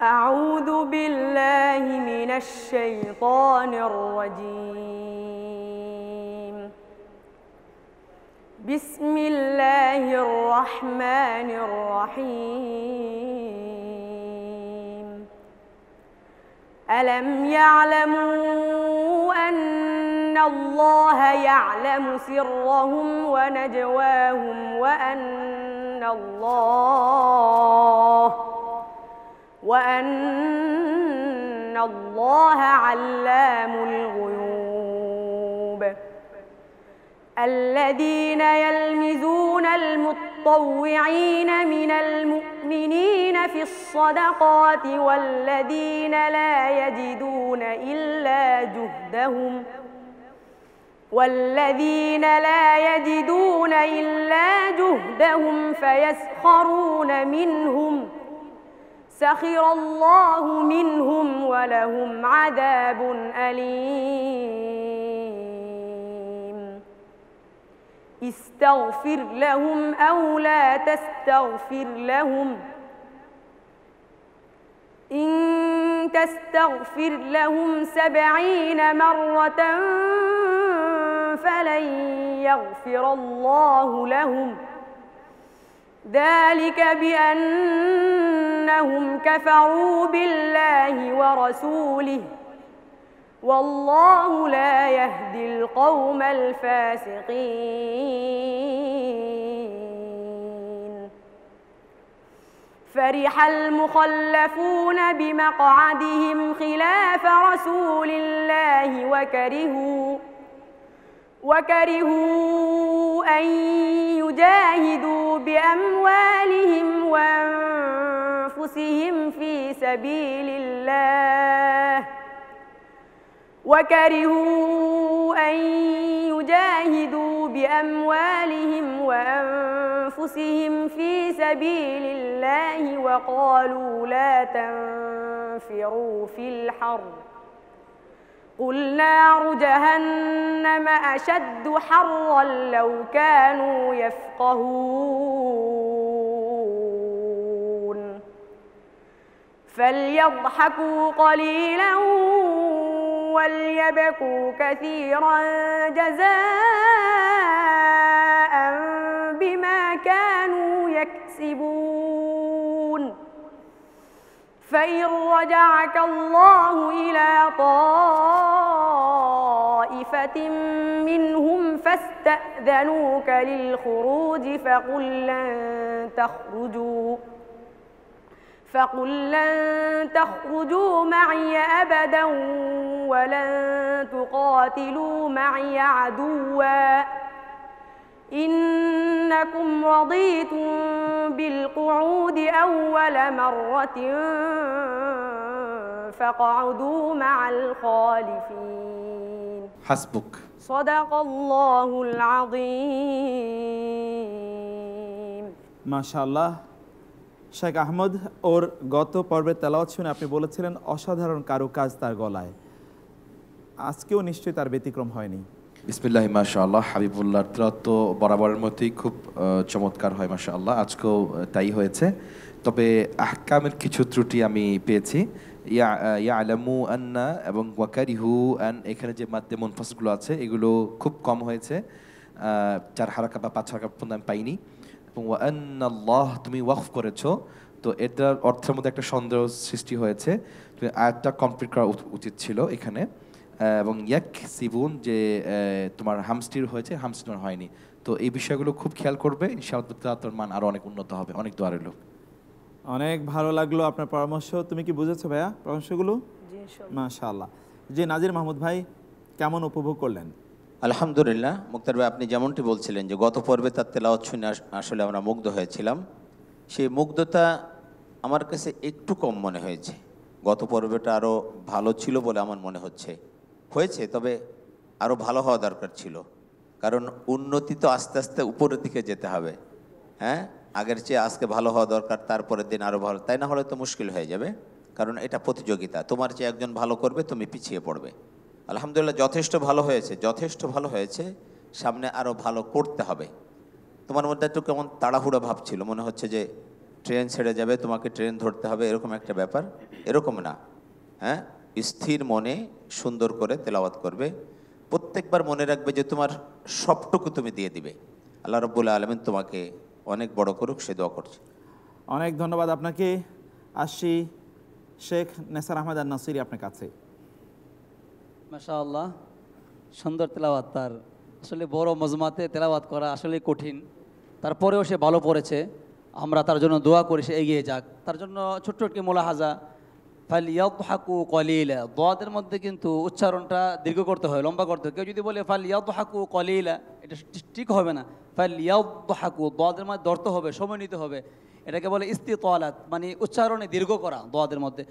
أعوذ بالله من الشيطان الرجيم بسم الله الرحمن الرحيم ألم يعلموا أن الله يعلم سرهم ونجواهم وأن الله علام الغيوب الذين يلمزون المطوعين من المؤمنين في الصدقات والذين لا يجدون إلا جهدهم فيسخرون منهم سخر الله منهم ولهم عذاب أليم استغفر لهم أو لا تستغفر لهم إن تستغفر لهم 70 مرة فلن يغفر الله لهم ذلك بأنهم كفروا بالله ورسوله والله لا يهدي القوم الفاسقين فرح المخلفون بمقعدهم خلاف رسول الله وكرهوا أن يجاهدوا بأموالهم وأنفسهم في سبيل الله وقالوا لا تنفروا في الحر قل نار جهنم أشد حرا لو كانوا يفقهون فليضحكوا قليلا وليبكوا كثيرا جزاء بما كانوا يكسبون فإن رجعك الله إلى طائفة منهم فاستأذنوك للخروج فقل لن تخرجوا معي أبدا ولن تقاتلوا معي عدوا إنكم رضيتم بالقعود أول مرة فاقعدوا مع الخالفين حسبك صدق الله العظيم মাশাআল্লাহ। শেখ আহমদ ওর গত পর্বের তেলাওয়াত শুনে আপনি বলেছিলেন অসাধারণ কারুকাজ তার গলায়, আজকেও নিশ্চয়ই তার ব্যতিক্রম হয়নি। বিসমিল্লাহ মাশাআল্লাহ। হাবিবুল্লাহর তেলাওয়াত তো বরাবরের মতোই খুব চমৎকার হয় মাশাআল্লাহ, আজকেও তাই হয়েছে। তবে আহকামের কিছু ত্রুটি আমি পেয়েছি। ইয়ালামু আন্না এবং ওয়াকারিহু আন, এখানে যে মাদ্দে মুনফাসিলগুলো আছে এগুলো খুব কম হয়েছে, 4 হারাকা বা 5 হারাকা পর্যন্ত আমি পাইনি। এবং ওয়ান্নাল্লাহ তুমি ওয়াকফ করেছো, তো এটার অর্থের মধ্যে একটা সন্দেহ সৃষ্টি হয়েছে, তুমি আয়াতটা কমপ্লিট করা উচিত ছিল এখানে। এবং ইয়াকসিবুন যে তোমার হামস্টির হয়েছে, হামস্টির হয়নি। তো এই বিষয়গুলো খুব খেয়াল করবে, ইনশাআল্লাহ তোর মান আরো অনেক উন্নত হবে। অনেক দোয়া রইল। অনেক ভালো লাগলো আপনার পরামর্শ। তুমি কি বুঝেছো ভাইয়া পরামর্শগুলো? মাশাআল্লাহ। জি নাজির মাহমুদ ভাই, কেমন উপভোগ করলেন? আলহামদুলিল্লাহ। মুক্তার ভাই, আপনি যেমনটি বলছিলেন যে গত পর্বে তার তেলাওয়াত শুনে আসলে আমরা মুগ্ধ হয়েছিলাম, সেই মুগ্ধতা আমার কাছে একটু কম মনে হয়েছে। গত পর্বটা আরও ভালো ছিল বলে আমার মনে হয়েছে, তবে আরও ভালো হওয়া দরকার ছিল। কারণ উন্নতি তো আস্তে আস্তে উপরের দিকে যেতে হবে। হ্যাঁ, আগের চেয়ে আজকে ভালো হওয়া দরকার, তারপরের দিন আরও ভালো, তাই না হলে তো মুশকিল হয়ে যাবে। কারণ এটা প্রতিযোগিতা, তোমার চেয়ে একজন ভালো করবে, তুমি পিছিয়ে পড়বে। আলহামদুলিল্লাহ, যথেষ্ট ভালো হয়েছে, সামনে আরও ভালো করতে হবে। তোমার মধ্যে একটু কেমন তাড়াহুড়া ভাব ছিল, মনে হচ্ছে যে ট্রেন ছেড়ে যাবে, তোমাকে ট্রেন ধরতে হবে, এরকম একটা ব্যাপার এরকম না। হ্যাঁ, স্থির মনে সুন্দর করে তেলাওয়াত করবে। প্রত্যেকবার মনে রাখবে যে তোমার সবটুকু তুমি দিয়ে দিবে। আল্লাহ রাব্বুল আলামিন তোমাকে অনেক বড় করুক, সে দোয়া করছে। অনেক ধন্যবাদ আপনাকে। আসি শেখ নেসার আহমেদ আর নাসিরি আপনার কাছে। মাশাআল্লাহ, সুন্দর তেলাওয়াত তার। আসলে বড় মজমাতে তেলাওয়াত করা আসলে কঠিন, তারপরেও সে ভালো পড়েছে। আমরা তার জন্য দোয়া করি সে এগিয়ে যাক। তার জন্য ছোট্ট একটি মোলাহাজা, ফালিয়াদহাকু কলিলা, দোয়াদের মধ্যে কিন্তু উচ্চারণটা দীর্ঘ করতে হয়, লম্বা করতে হয়। কেউ যদি বলে ফালিয়াদহাকু কলিলা, এটা ঠিক হবে না। ফালিয়াদহাকু, দোয়াদের মধ্যে ধরতে হবে, সময় নিতে হবে। এটাকে বলে ইস্তিতালাত, মানে উচ্চারণে দীর্ঘ করা দোয়াদের মধ্যে।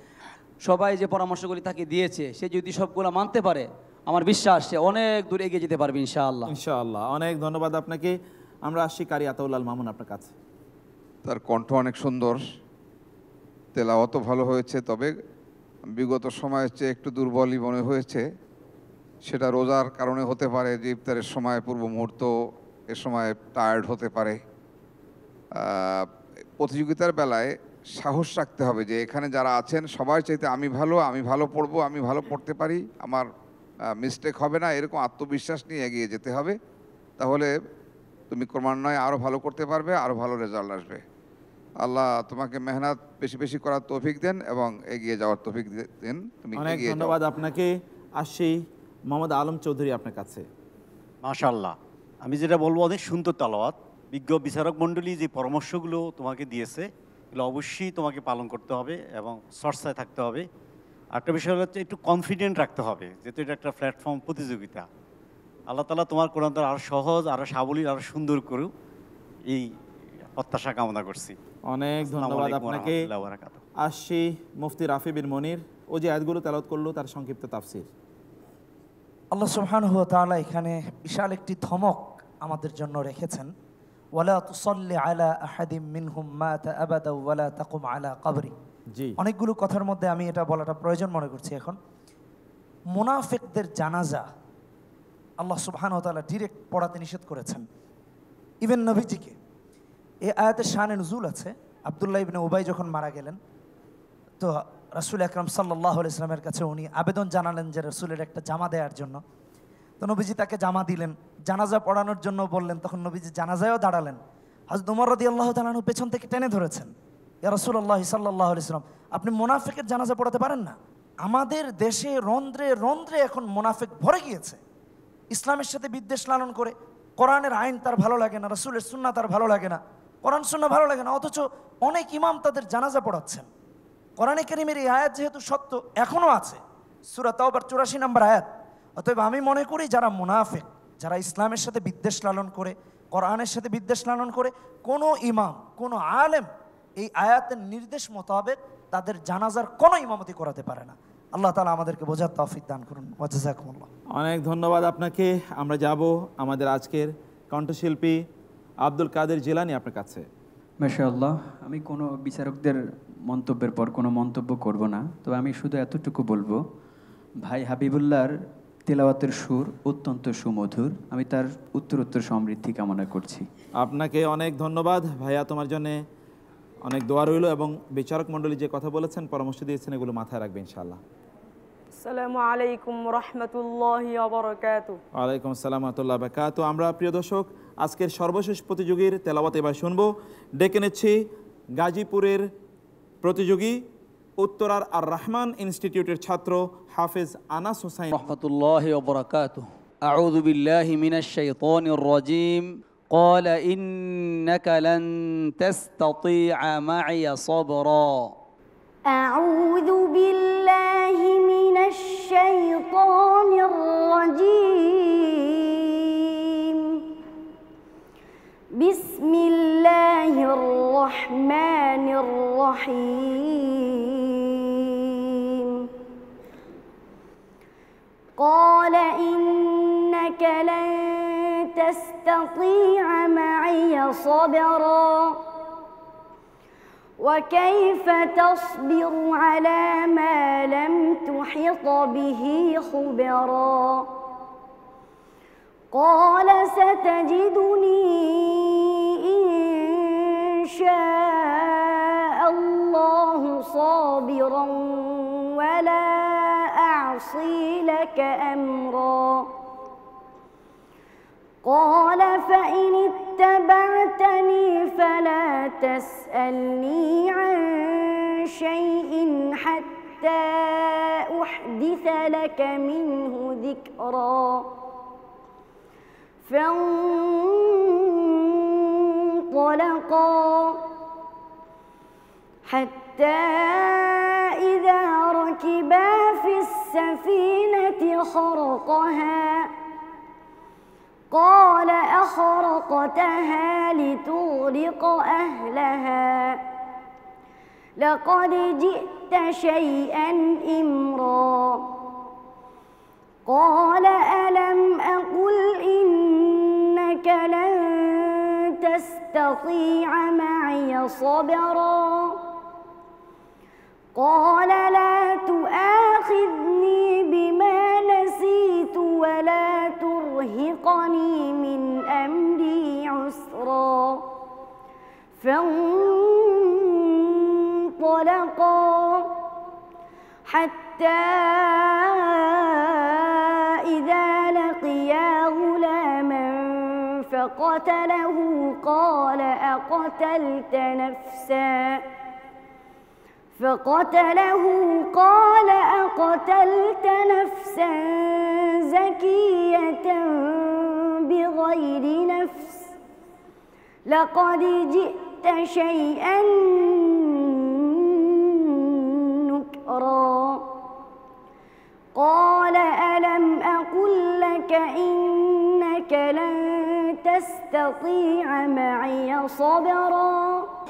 সবাই যে পরামর্শগুলি তাকে দিয়েছে, সে যদি সবগুলো মানতে পারে, আমার বিশ্বাস সে অনেক দূর এগিয়ে যেতে পারবে ইনশাআল্লাহ। ইনশাআল্লাহ, অনেক ধন্যবাদ আপনাকে। আমরা আসছি কারি আতাউল আল মামুন আপনার কাছে। তার কণ্ঠ অনেক সুন্দর, তেলাওয়াতও ভালো হয়েছে, তবে বিগত সময়ের চেয়ে একটু দুর্বলই মনে হয়েছে। সেটা রোজার কারণে হতে পারে, যে ইফতারের সময় পূর্ব মুহূর্ত, এ সময় টায়ার্ড হতে পারে। প্রতিযোগিতার বেলায় সাহস রাখতে হবে যে এখানে যারা আছেন সবাই চাইতে আমি ভালো পড়বো, আমি ভালো পড়তে পারি, আমার মিস্টেক হবে না, এরকম আত্মবিশ্বাস নিয়ে এগিয়ে যেতে হবে। তাহলে তুমি ক্রমান্বয়ে আরও ভালো করতে পারবে, আরও ভালো রেজাল্ট আসবে। আল্লাহ তোমাকে মেহনত বেশি বেশি করার তৌফিক দেন এবং এগিয়ে যাওয়ার তৌফিক দেন। তুমি অনেক ধন্যবাদ আপনাকে। আসি মোহাম্মদ আলম চৌধুরী আপনার কাছে। মাশাআল্লাহ, আমি যেটা বলবো, অনেক সুন্দর তেলাওয়াত। বিজ্ঞ বিচারক মণ্ডলী যে পরামর্শগুলো তোমাকে দিয়েছে, এগুলো অবশ্যই তোমাকে পালন করতে হবে এবং চর্চায় থাকতে হবে। একটা বিষয় হচ্ছে একটু কনফিডেন্ট রাখতে হবে, যেহেতু এটা একটা প্ল্যাটফর্ম প্রতিযোগিতা। আল্লাহ তাআলা তোমার কোরআনটা আরও সহজ, আরও সাবলীল, আরও সুন্দর করুক, এই প্রত্যাশা কামনা করছি। অনেক ধন্যবাদ আপনাকে। আসি মুফতি রাফি বিন মনির, ও যে আয়াতগুলো তেলাওয়াত করলো তার সংক্ষিপ্ত তাফসীর। আল্লাহ সুবহানাহু ওয়া তাআলা এখানে বিশাল একটি ধমক আমাদের জন্য রেখেছেন। ওয়ালা তুসাল্লি আলা আহাদিম মিনহুম মাতা আবাদা ওয়ালা তাকুম আলা কবরি। জি, অনেকগুলো কথার মধ্যে আমি এটা বলাটা প্রয়োজন মনে করছি। এখন মুনাফিকদের জানাজা আল্লাহ সুবহানাহু ওয়া তাআলা ডিরেক্ট পড়াতে নিষেধ করেছেন, ইভেন নবীজিকে। এই আয়াতের শানে নুজুল আছে। আব্দুল্লাহ ইবনে উবাই যখন মারা গেলেন, তো রাসূল আকরাম সাল্লাল্লাহু আলাইহি ওয়াসাল্লামের কাছে উনি আবেদন জানালেন যে রাসূলের একটা জামা দেওয়ার জন্য। তো নবীজি তাকে জামা দিলেন, জানাজা পড়ানোর জন্য বললেন। তখন নবীজি জানাজায়ও দাঁড়ালেন। হযরত ওমর রাদিয়াল্লাহু তাআলা আনহু পেছন থেকে টেনে ধরেছেন, ইয়া রাসূলুল্লাহ সাল্লাল্লাহু আলাইহি ওয়াসাল্লাম, আপনি মুনাফিকের জানাজা পড়াতে পারেন না? আমাদের দেশে রন্ধ্রে রন্ধ্রে এখন মুনাফিক ভরে গিয়েছে। ইসলামের সাথে বিদ্বেষ লালন করে, কোরআনের আইন তার ভালো লাগে না, রাসূলের সুন্নাহ তার ভালো লাগে না, কোরআন সুন্নাহ ভালো লাগে না, অথচ অনেক ইমাম তাদের জানাজা পড়াচ্ছেন। কোরআনে কারীমের এই আয়াত যেহেতু সত্য, এখনও আছে, সূরা তাওবার 84 নম্বর আয়াত। অতএব আমি মনে করি যারা মুনাফিক, যারা ইসলামের সাথে বিদ্বেষ লালন করে, কোরআনের সাথে বিদ্বেষ লালন করে, কোনো ইমাম, কোনো আলেম এই আয়াতের নির্দেশ মোতাবেক তাদের জানাজার কোনো ইমামতি করাতে পারে না। আল্লাহ তাআলা আমাদেরকে বোঝার তৌফিক দান করুন। ওয়া জাযাকুমুল্লাহ। অনেক ধন্যবাদ আপনাকে। আমরা যাব আমাদের আজকের কণ্ঠশিল্পী আব্দুল কাদের জিলানী আপনার কাছে। মাশাআল্লাহ, আমি কোনো বিচারকদের মন্তব্যের পর কোনো মন্তব্য করব না, তবে আমি শুধু এতটুকু বলবো, ভাই হাবিবুল্লাহর তেলাওয়াতের সুর অত্যন্ত সুমধুর। আমি তার উত্তরোত্তর সমৃদ্ধি কামনা করছি। আপনাকে অনেক ধন্যবাদ ভাইয়া, তোমার জন্য অনেক দোয়া রইল, এবং বিচারক মণ্ডলী যে কথা বলেছেন, পরামর্শ দিয়েছেন, এগুলো মাথায় রাখবে ইনশাআল্লাহ। আসসালামু আলাইকুম রাহমাতুল্লাহি ওয়া বারাকাতুহু। ওয়ালাইকুম আসসালাম ওয়া রাহমাতুল্লাহি ওয়া বারাকাতুহু। আমরা প্রিয় দর্শক আজকের সর্বশেষ প্রতিযোগীর তেলাওয়াত এবার শুনবো। ডেকে নিচ্ছি গাজীপুরের প্রতিযোগী, উত্তরার আর রহমান ইনস্টিটিউটের ছাত্র হাফেজ আনাস হোসাইন রাহমাতুল্লাহি ওয়া বারাকাতুহু। আউযু বিল্লাহি মিনাশ শাইতানির রাজীম। قال إنك لن تستطيع معي صبرا. أعوذ بالله من الشيطان الرجيم. بسم الله الرحمن الرحيم. قال إنك لن تستطيع معي صبرا وكيف تصبر على ما لم تحط به خبرا قال ستجدني إن شاء أعصي لك أمرا قال فإن اتبعتني فلا تسألني عن شيء حتى أحدث لك منه ذكرا فانطلقا حتى إذا ركبا في السفينة خرقها قال أخرقتها لتغرق أهلها لقد جئت شيئا إمرا قال ألم أقل إنك لن تستطيع معي صبرا قال لا تؤاخذني بما نسيت ولا ترهقني من أمري عسرا فانطلقا حتى إذا لقيا غلاما فقتله قال أقتلت نفسا زكية بغير نفس لقد جئت شيئا نكرا قال ألم أقل لك إنك لن تستطيع معي صبرا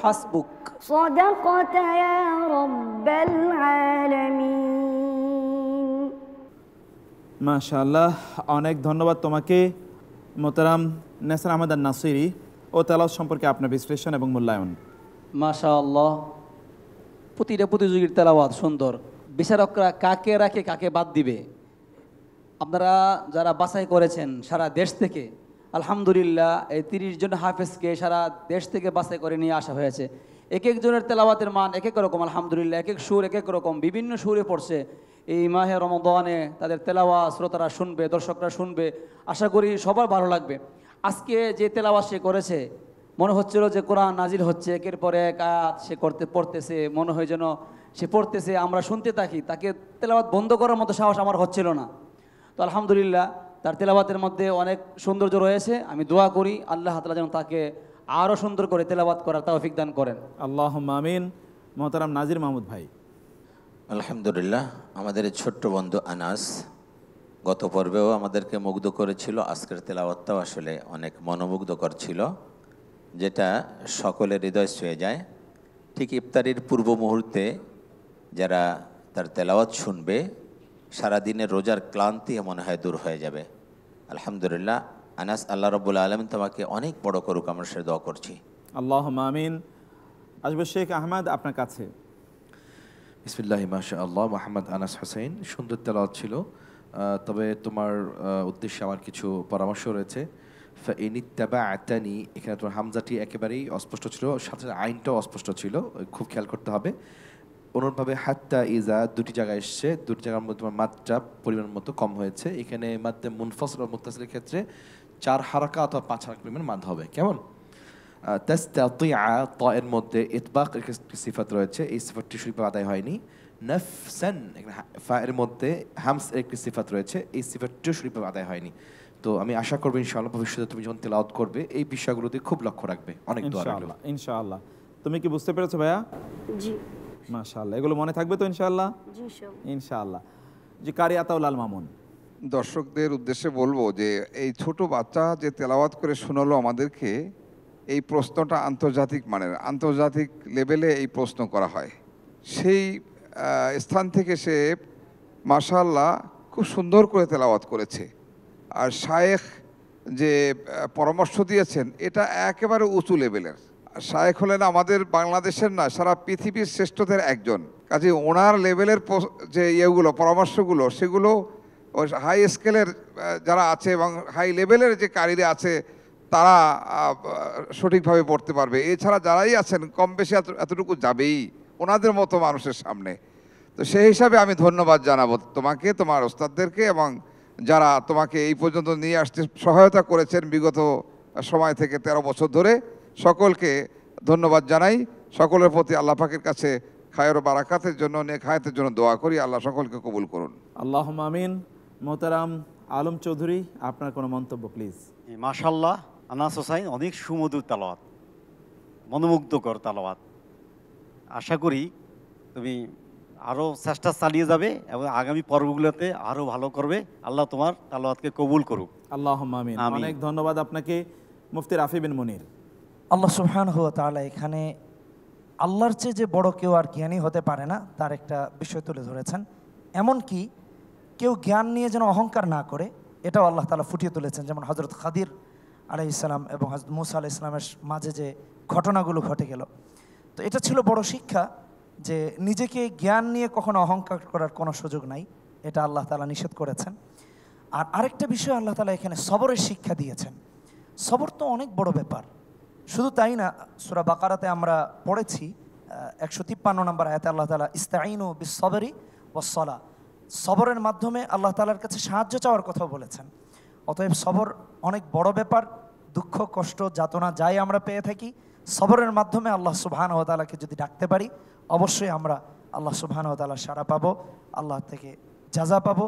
حسبك صدقت يا رب العالمين মাশাআল্লাহ, অনেক ধন্যবাদ তোমাকে মোহতারাম নেসার আহমদ নাসিরি ও তেলাওয়াত সম্পর্কে আপনার বিশ্লেষণ এবং মূল্যায়ন। মাশাআল্লাহ, প্রতিটা প্রতিযোগীর তেলাওয়াত সুন্দর। বিচারকরা কাকে রাখে কাকে বাদ দিবে, আপনারা যারা বাছাই করেছেন সারা দেশ থেকে, আলহামদুলিল্লাহ এই 30 জন হাফেজকে সারা দেশ থেকে বাছাই করে নিয়ে আসা হয়েছে। এক একজনের তেলাওয়াতের মান এক এক রকম, আলহামদুলিল্লাহ এক এক সুর এক এক রকম, বিভিন্ন সুরে পড়ছে। এই মাহে রমাদানে তাদের তেলাওয়াত শ্রোতারা শুনবে, দর্শকরা শুনবে, আশা করি সবার ভালো লাগবে। আজকে যে তেলাওয়াত সে করেছে মনে হচ্ছিল যে কোরআন নাজিল হচ্ছে, একের পর এক আয়াত সে পড়তেছে, মনে হয় যেন সে পড়তেছে, আমরা শুনতে থাকি, তাকে তেলাওয়াত বন্ধ করার মতো সাহস আমার হচ্ছিল না। তো আলহামদুলিল্লাহ তার তেলাওয়াতের মধ্যে অনেক সৌন্দর্য রয়েছে। আমি দোয়া করি আল্লাহ তাআলা যেন তাকে আরও সুন্দর করে তেলাওয়াত করার তৌফিক দান করেন। আল্লাহুম্মা আমিন। মোহতারাম নাজির মাহমুদ ভাই। আলহামদুলিল্লাহ, আমাদের এই ছোট্ট বন্ধু আনাস গত পর্বেও আমাদেরকে মুগ্ধ করেছিল, আজকের তেলাওয়াতটাও আসলে অনেক মনোমুগ্ধকর ছিল, যেটা সকলের হৃদয় ছুঁয়ে যায়। ঠিক ইফতারির পূর্ব মুহূর্তে যারা তার তেলাওয়াত শুনবে সারাদিনের রোজার ক্লান্তি মনে হয় দূর হয়ে যাবে। আলহামদুলিল্লাহ আনাস, আল্লাহ রাব্বুল আলামিন তোমাকে অনেক বড় করুক, আমরা সে দোয়া করছি। আল্লাহুম্মা আমিন। আসবে শেখ আহমদ আপনার কাছে। বিসমিল্লাহি মাশাআল্লাহ। মোহাম্মদ আনাস হোসেন, সুন্দর তেলাওয়াত ছিল, তবে তোমার উদ্দেশ্যে আমার কিছু পরামর্শ রয়েছে। ফাইনিত্তাবা'তানি, এখানে তোমার হামজাটি একেবারেই অস্পষ্ট ছিল, সাথে আইনটাও অস্পষ্ট ছিল, খুব খেয়াল করতে হবে। অনুরূপভাবে হাত্তা ইজা দুটি জায়গায় এসছে, দুটি জায়গার মধ্যে তোমার মাত্রা পরিমাণ মতো কম হয়েছে। এখানে মাদ্দে মুনফাসিল ও মুত্তাসিলের ক্ষেত্রে 4 হারাকা অথবা 5 হারাকা পরিমাণ মাদ হবে। কেমন? তাসতাতিআ, ত এর মধ্যে ইতবাক এর সিফাত রয়েছে, এই সিফাতটি শুরুতে আদায় হয়নি। নাফসান, এখানে ফা এর মধ্যে হামস এর একটি সিফাত রয়েছে, এই সিফাতটিও শুরুতে আদায় হয়নি। তো আমি আশা করব ইনশাআল্লাহ ভবিষ্যতে তুমি যখন তেলাওয়াত করবে এই বিষয়গুলোতে খুব লক্ষ্য রাখবে। অনেক দোয়া রইল ইনশাআল্লাহ। তুমি কি বুঝতে পেরেছো ভাইয়া? জি মাশাআল্লাহ, এগুলো মনে থাকবে তো ইনশাআল্লাহ? জি ইনশাআল্লাহ। জি, কারি আতাউল আল মামুন। দর্শকদের উদ্দেশ্যে বলবো যে এই ছোট বাচ্চা যে তেলাওয়াত করে শোনালো আমাদেরকে, এই প্রশ্নটা আন্তর্জাতিক মানের, আন্তর্জাতিক লেভেলে এই প্রশ্ন করা হয়। সেই স্থান থেকে সে মাশাআল্লাহ খুব সুন্দর করে তেলাওয়াত করেছে। আর শায়েখ যে পরামর্শ দিয়েছেন এটা একেবারে উঁচু লেভেলের। শায়েখ হলেন আমাদের বাংলাদেশের না, সারা পৃথিবীর শ্রেষ্ঠদের একজন। কাজে ওনার লেভেলের যে ইয়েগুলো পরামর্শগুলো সেগুলো ওই হাই স্কেলের যারা আছে এবং হাই লেভেলের যে কারিরা আছে তারা সঠিকভাবে পড়তে পারবে। এছাড়া যারাই আছেন কম বেশি এতটুকু যাবেই ওনাদের মতো মানুষের সামনে। তো সেই হিসাবে আমি ধন্যবাদ জানাবো তোমাকে, তোমার ওস্তাদদেরকে, এবং যারা তোমাকে এই পর্যন্ত নিয়ে আসতে সহায়তা করেছেন বিগত সময় থেকে 13 বছর ধরে। সকলকে ধন্যবাদ জানাই। সকলের প্রতি আল্লাহ পাকের কাছে খায়ের ও বারাকাতের জন্য, নেক হায়াতের জন্য দোয়া করি। আল্লাহ সকলকে কবুল করুন। আল্লাহুম্মা আমিন। মোহতারাম আলম চৌধুরী, আপনার কোনো মন্তব্য প্লিজ। মাশাল্লাহ, আনাস হোসাইন অনেক সুমধুর তালাওয়াত, মনোমুগ্ধকর তালাওয়াত। আশা করি তুমি আরও চেষ্টা চালিয়ে যাবে এবং আগামী পর্বগুলোতে আরও ভালো করবে। আল্লাহ তোমার তালাওয়াতকে কবুল করুক। আল্লাহুম্মা আমিন। অনেক ধন্যবাদ আপনাকে মুফতি রাফি বিন মুনির। আল্লাহ সুবহানাহু ওয়া তাআলা এখানে আল্লাহর চেয়ে যে বড় কেউ আর জ্ঞানী হতে পারে না তার একটা বিষয় তুলে ধরেছেন। এমনকি কেউ জ্ঞান নিয়ে যেন অহংকার না করে এটাও আল্লাহ তাআলা ফুটিয়ে তুলেছেন। যেমন হযরত খাদির আলাইহিস সালাম এবং হযরত মূসা আলাইহিস সালামের মাঝে যে ঘটনাগুলো ঘটে গেল, তো এটা ছিল বড় শিক্ষা যে নিজেকে জ্ঞান নিয়ে কখনো অহংকার করার কোনো সুযোগ নাই, এটা আল্লাহ তাআলা নিষেধ করেছেন। আর আরেকটা বিষয় আল্লাহ তাআলা এখানে সবরের শিক্ষা দিয়েছেন। সবর তো অনেক বড় ব্যাপার। শুধু তাই না, সূরা বাকারাতে আমরা পড়েছি 153 নম্বর আয়াতে আল্লাহ তাআলা ইস্তাঈনু বিস-সবরি ওয়াস-সালাহ, সবরের মাধ্যমে আল্লাহ তাআলার কাছে সাহায্য চাওয়ার কথা বলেছেন। অতএব সবর অনেক বড় ব্যাপার। দুঃখ, কষ্ট, যাতনা যাই আমরা পেয়ে থাকি, সবরের মাধ্যমে আল্লাহ সুবহানাহু ওয়া তাআলাকে যদি ডাকতে পারি অবশ্যই আমরা আল্লাহ সুবহানাহু ওয়া তাআলার সাড়া পাবো, আল্লাহ থেকে জাযা পাবো।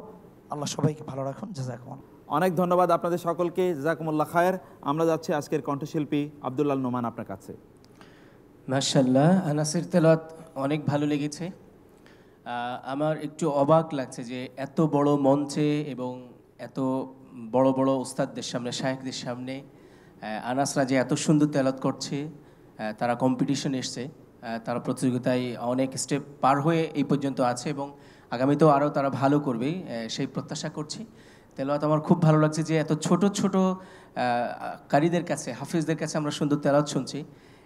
আল্লাহ সবাইকে ভালো রাখুন। জাযাকুমুল্লাহ। অনেক ধন্যবাদ আপনাদের সকলকে। জাযাকুমুল্লাহ খায়ের। আমরা যাচ্ছি আজকের কণ্ঠশিল্পী আব্দুল্লাহ নোমান আপনার কাছে। মাশাআল্লাহ, আনাসের তেলাওয়াত অনেক ভালো লেগেছে। আমার একটু অবাক লাগছে যে এত বড় মঞ্চে এবং এত বড় বড় উস্তাদদের সামনে, শায়েখদের সামনে আনাসরা যে এত সুন্দর তেলাওয়াত করছে। তারা কম্পিটিশন এসছে, তারা প্রতিযোগিতায় অনেক স্টেপ পার হয়ে এই পর্যন্ত আছে এবং আগামীতেও আরও তারা ভালো করবে সেই প্রত্যাশা করছি। তেলাওয়াত আমার খুব ভালো লাগছে যে এত ছোট ছোট কারীদের কাছে, হাফিজদের কাছে আমরা সুন্দর তেলাওয়াত শুনছি।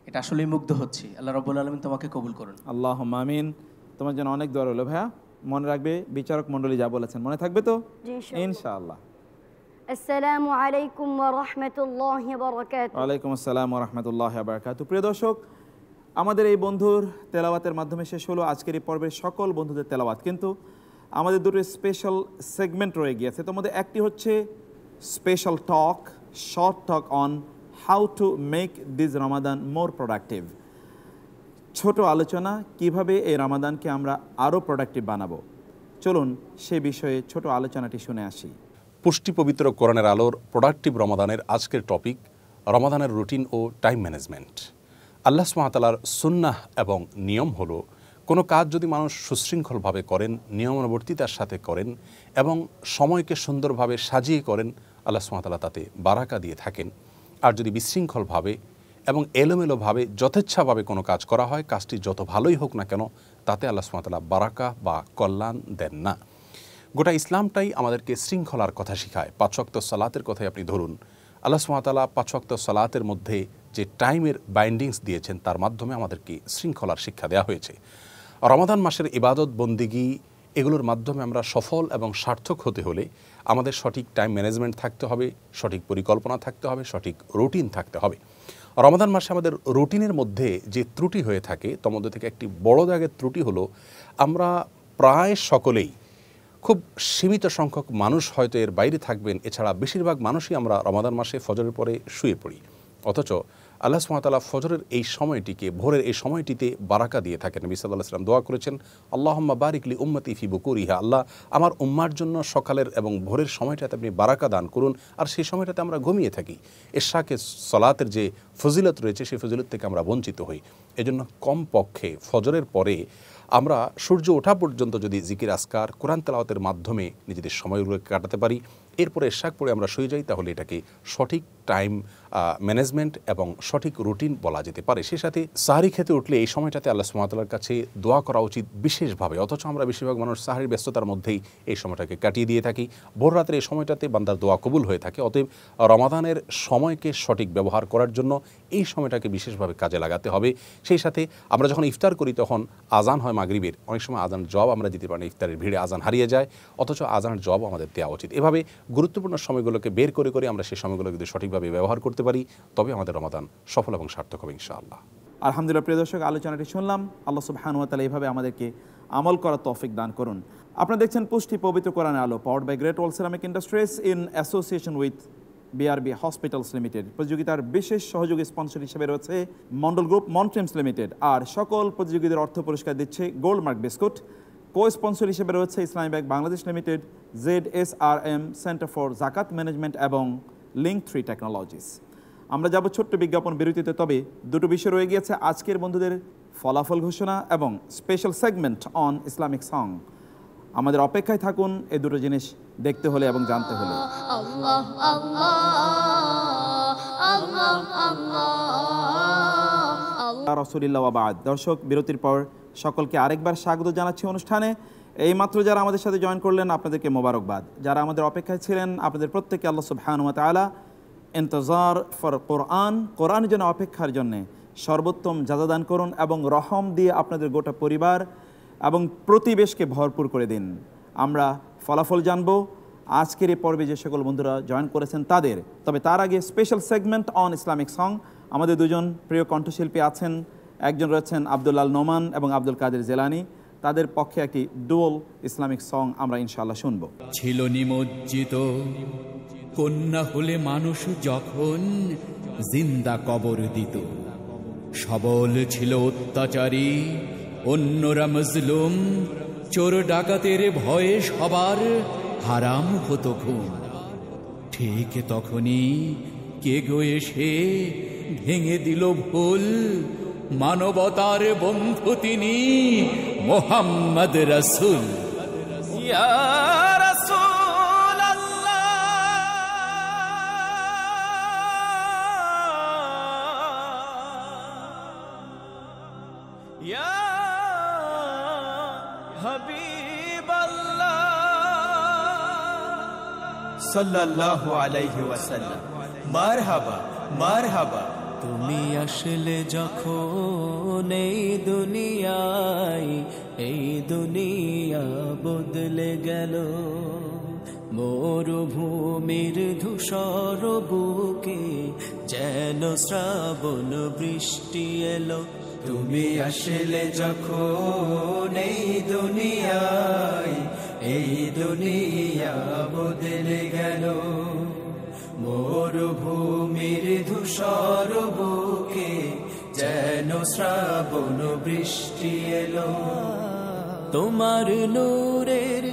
এটা আসলেই মুগ্ধ হচ্ছি। আল্লাহ রাব্বুল আলামিন তোমাকে কবুল করুন। আল্লাহুম্মা আমিন। তোমার জন্য অনেক দোয়া রইল ভাইয়া। মনে রাখবে বিচারক মণ্ডলী যা বলেছেন, মনে থাকবে তো ইনশাআল্লাহ। আসসালামু আলাইকুম ওয়া রাহমাতুল্লাহি ওয়া বারাকাতুহু। ওয়ালাইকুম আসসালাম ওয়া রাহমাতুল্লাহি ওয়া বারাকাতুহু। প্রিয় দর্শক, আমাদের এই বন্ধুর তেলাওয়াতের মাধ্যমে শেষ হলো আজকের এই পর্বের সকল বন্ধুদের তেলাওয়াত। কিন্তু আমাদের দুটো স্পেশাল সেগমেন্ট রয়ে গিয়েছে। তোমাদের একটি হচ্ছে special talk, short talk on how to make this Ramadan more productive. ছোট আলোচনা, কিভাবে এই রমাদানকে আমরা আরও প্রোডাক্টিভ বানাবো। চলুন সে বিষয়ে ছোট আলোচনাটি শুনে আসি। পুষ্টি পবিত্র কোরআনের আলোর প্রোডাক্টিভ রমাদানের আজকের টপিক রমাদানের রুটিন ও টাইম ম্যানেজমেন্ট। আল্লাহ সুবহানাহু ওয়া তাআলার সুন্নাহ এবং নিয়ম হলো কোনো কাজ যদি মানুষ সুশৃঙ্খলভাবে করেন, নিয়মানুবর্তিতার সাথে করেন এবং সময়কে সুন্দরভাবে সাজিয়ে করেন, আল্লাহ সুবহানাহু ওয়া তাআলা তাতে বারাকা দিয়ে থাকেন। আর যদি বিশৃঙ্খলভাবে এবং এলোমেলোভাবে যথেচ্ছাভাবে কোনো কাজ করা হয়, কাজটি যত ভালোই হোক না কেন, তাতে আল্লাহ সুবহানাহু ওয়া তাআলা বারাকা বা কল্যাণ দেন না। গোটা ইসলামটাই আমাদেরকে শৃঙ্খলার কথা শেখায়। 5 ওয়াক্ত সালাতের কথাই আপনি ধরুন, আল্লাহ সুবহানাহু ওয়া তাআলা 5 ওয়াক্ত সালাতের মধ্যে যে টাইমের বাইন্ডিংস দিয়েছেন তার মাধ্যমে আমাদেরকে শৃঙ্খলার শিক্ষা দেওয়া হয়েছে। রমাদান মাসের ইবাদত বন্দিগি এগুলোর মাধ্যমে আমরা সফল এবং সার্থক হতে হলে আমাদের সঠিক টাইম ম্যানেজমেন্ট থাকতে হবে, সঠিক পরিকল্পনা থাকতে হবে, সঠিক রুটিন থাকতে হবে। রমাদান মাসে আমাদের রুটিনের মধ্যে যে ত্রুটি হয়ে থাকে তার মধ্যে থেকে একটি বড় জায়গার ত্রুটি হলো আমরা প্রায় সকলেই, খুব সীমিত সংখ্যক মানুষ হয়তো এর বাইরে থাকবেন, এছাড়া বেশিরভাগ মানুষই আমরা রমাদান মাসে ফজরের পরে শুয়ে পড়ি। অথচ আল্লাহ সুবহানাহু ওয়া তাআলা ফজরের এই সময়টিকে, ভোরের এই সময়টিতে বারাকা দিয়ে থাকেন। নবী সাল্লাল্লাহু আলাইহি ওয়াসাল্লাম দোয়া করেছেন, আল্লাহুম্মা বারিক লি উম্মতি ফি বুকুরিহা, আল্লাহ আমার উম্মার জন্য সকালের এবং ভোরের সময়টাতে আপনি বারাকা দান করুন। আর সেই সময়টাতে আমরা ঘুমিয়ে থাকি। এশাকে সলাতের যে ফজিলত রয়েছে সেই ফজিলত থেকে আমরা বঞ্চিত হই। এজন্য কমপক্ষে ফজরের পরে আমরা সূর্য ওঠা পর্যন্ত যদি জিকির আসকার, কোরআন তেলাওয়াতের মাধ্যমে নিজেদের সময়গুলোকে কাটাতে পারি, এরপরে এশাক পরে আমরা শুয়ে যাই, তাহলে এটাকে সঠিক টাইম ম্যানেজমেন্ট এবং সঠিক রুটিন বলা যেতে পারে। সেই সাথে সাহারি খেতে উঠলে এই সময়টাতে আল্লাহ সুবহানাহু ওয়া তাআলার কাছে দোয়া করা উচিত বিশেষভাবে। অথচ আমরা বেশিরভাগ মানুষ সাহারির ব্যস্ততার মধ্যেই এই সময়টাকে কাটিয়ে দিয়ে থাকি। ভোর রাতের এই সময়টাতে বান্দার দোয়া কবুল হয়ে থাকে। অতএব রমাদানের সময়কে সঠিক ব্যবহার করার জন্য এই সময়টাকে বিশেষভাবে কাজে লাগাতে হবে। সেই সাথে আমরা যখন ইফতার করি তখন আজান হয় মাগরিবের, অনেক সময় আজান জবাব আমরা দিতে পারি না, ইফতারের ভিড়ে আজান হারিয়ে যায়, অথচ আজানের জবাব আমাদের দেওয়া উচিত। এভাবে গুরুত্বপূর্ণ সময়গুলোকে বের করে করে আমরা সেই সময়গুলো যদি সঠিকভাবে ব্যবহার করতে পারি, তবে আমাদের রমাদান সফল এবং সার্থক হবে ইনশাআল্লাহ। আলহামদুলিল্লাহ। প্রিয় দর্শক, আলোচনাটি শুনলাম। আল্লাহ সুবহানাহু ওয়া তাআলা এইভাবে আমাদেরকে আমল করার তৌফিক দান করুন। আপনারা দেখছেন পুষ্টি পবিত্র কোরআনের আলো, powered by Great Wall Ceramic Industries in association with BRB hospitals limited. প্রতিযোগিতার বিশেষ সহযোগী স্পন্সর হিসেবে রয়েছে মন্ডল গ্রুপ, মন্ট্রেমস লিমিটেড। আর সকল প্রতিযোগীদের অর্থ পুরস্কার দিচ্ছে Gold Mark biscuit. Co sponsor হিসেবে রয়েছে Islami bank Bangladesh limited, ZSRM centre for জাকাত ম্যানেজমেন্ট এবং লিঙ্ক 3 টেকনোলজিস। আমরা যাব ছোট্ট বিজ্ঞাপন বিরতিতে, তবে দুটো বিষয় রয়ে গিয়েছে আজকের বন্ধুদের ফলাফল ঘোষণা এবং special segment on Islamic song. আমাদের অপেক্ষায় থাকুন এই দুটো জিনিস দেখতে হলে এবং জানতে হলে। আল্লাহ আল্লাহ আল্লাহ আল্লাহ রাসূলুল্লাহ ওয়া বাদ। দর্শক, বিরতির পর সকলকে আরেকবার স্বাগত জানাচ্ছি অনুষ্ঠানে। এইমাত্র যারা আমাদের সাথে জয়েন করলেন আপনাদেরকে মোবারকবাদ। যারা আমাদের অপেক্ষায় ছিলেন আপনাদের প্রত্যেককে আল্লাহ সুবহানাহু ওয়া তাআলা ইন্তজার ফর কোরআন, কোরআন যেন অপেক্ষার জন্যে সর্বোত্তম যাজাদান করুন এবং রহম দিয়ে আপনাদের গোটা পরিবার এবং প্রতিবেশকে ভরপুর করে দিন। আমরা ফলাফল জানব আজকের এই পর্বে যে সকল বন্ধুরা জয়েন করেছেন তাদের। তবে তার আগে special segment on Islamic song. আমাদের দুজন প্রিয় কণ্ঠশিল্পী আছেন, একজন রয়েছেন আব্দুল্লাহ নোমান এবং আব্দুল কাদের জেলানি। তাদের পক্ষে একটি ডুয়াল ইসলামিক সং আমরা ইনশাআল্লাহ শুনব। ছিল নিমজ্জিত কন্যা হলে মানুষ যখন জিন্দা কবর দিত, সবল ছিল অত্যাচারী অন্যরা মজলুম, চোর ডাকাতের ভয়ে সবার হারাম হতো খুন। ঠিক তখনই কে গো এসে ভেঙে দিল ভুল, মানবতার বন্ধু তিনি মোহাম্মদ রাসূল। ইয়া রাসূল আল্লাহ, ইয়া হাবিব আল্লাহ সাল্লাল্লাহু আলাইহি ওয়াসাল্লাম। মারহাবা মারহাবা। তুমি আসলে যখন এই দুনিয়ায়, এই দুনিয়া বদলে গেল। মরুভূমির ধূসর বুকে যেন শ্রাবণ বৃষ্টি এলো। তুমি আসলে যখন এই দুনিয়ায়, এই দুনিয়া বদলে গেল। মরুভূমির ধূসর বুকে যেন শ্রাবণ বৃষ্টি এলো। তোমার নূরের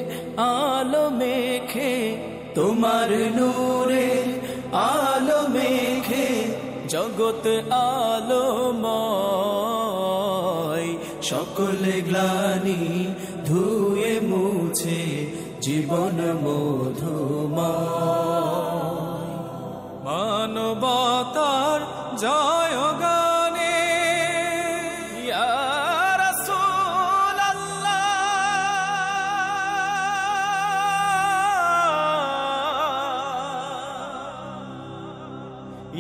আলো মেখে, তোমার নূরের আলো মেখে জগৎ আলোময়। সকল গ্লানি ধুয়ে মুছে জীবন মধুময়। মানবতার জয়গানে ইয়া রাসূল আল্লাহ,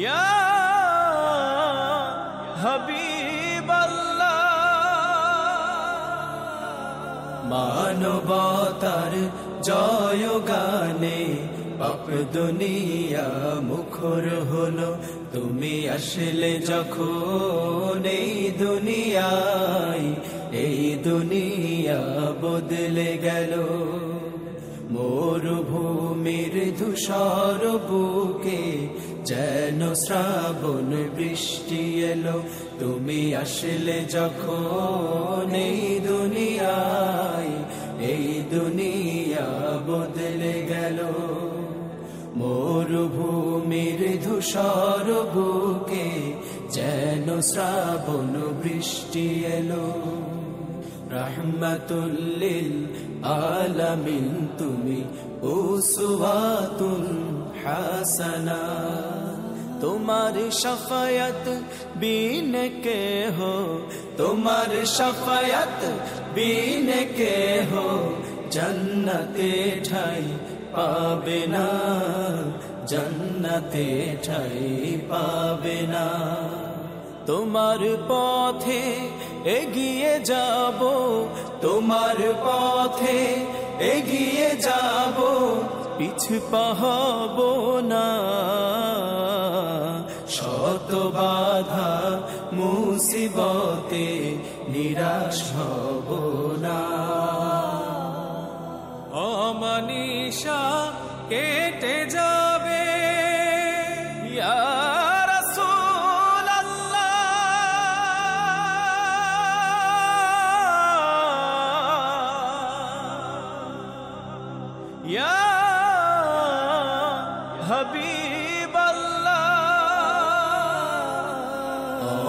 ইয়া হাবিব আল্লাহ। মানবতার জয়গানে পাপ দুনিয়া মুখর হলো। তুমি আসলে যখন এই দুনিয়ায়, এই দুনিয়া বদলে গেল। মরুভূমির ধূসর বুকে যেন শ্রাবণ বৃষ্টি এলো। তুমি আসলে যখন এই দুনিয়ায়, এই দুনিয়া বদলে গেল। মরুভূমির ধূসর বুকে যেন শ্রাবণ বৃষ্টি এলো। রহমাতুল লিল আলামিন তুমি উসওয়াতুন হাসানা। তোমার শাফায়াত বিন কে হো, তোমার শাফায়াত বিন কে হো জন্নতে ঠাই পাবে না, জন্নতে ঠাই পাবে না। তোমার পথে এগিয়ে যাব, তোমার পথে এগিয়ে যাব, পিছু পাহাবো না। শত বাধা মুসিবতে নিরাশ হব না। অমানিশা কেটে যাবে ইয়া রাসূলুল্লাহ, ইয়া হাবিবাল্লাহ।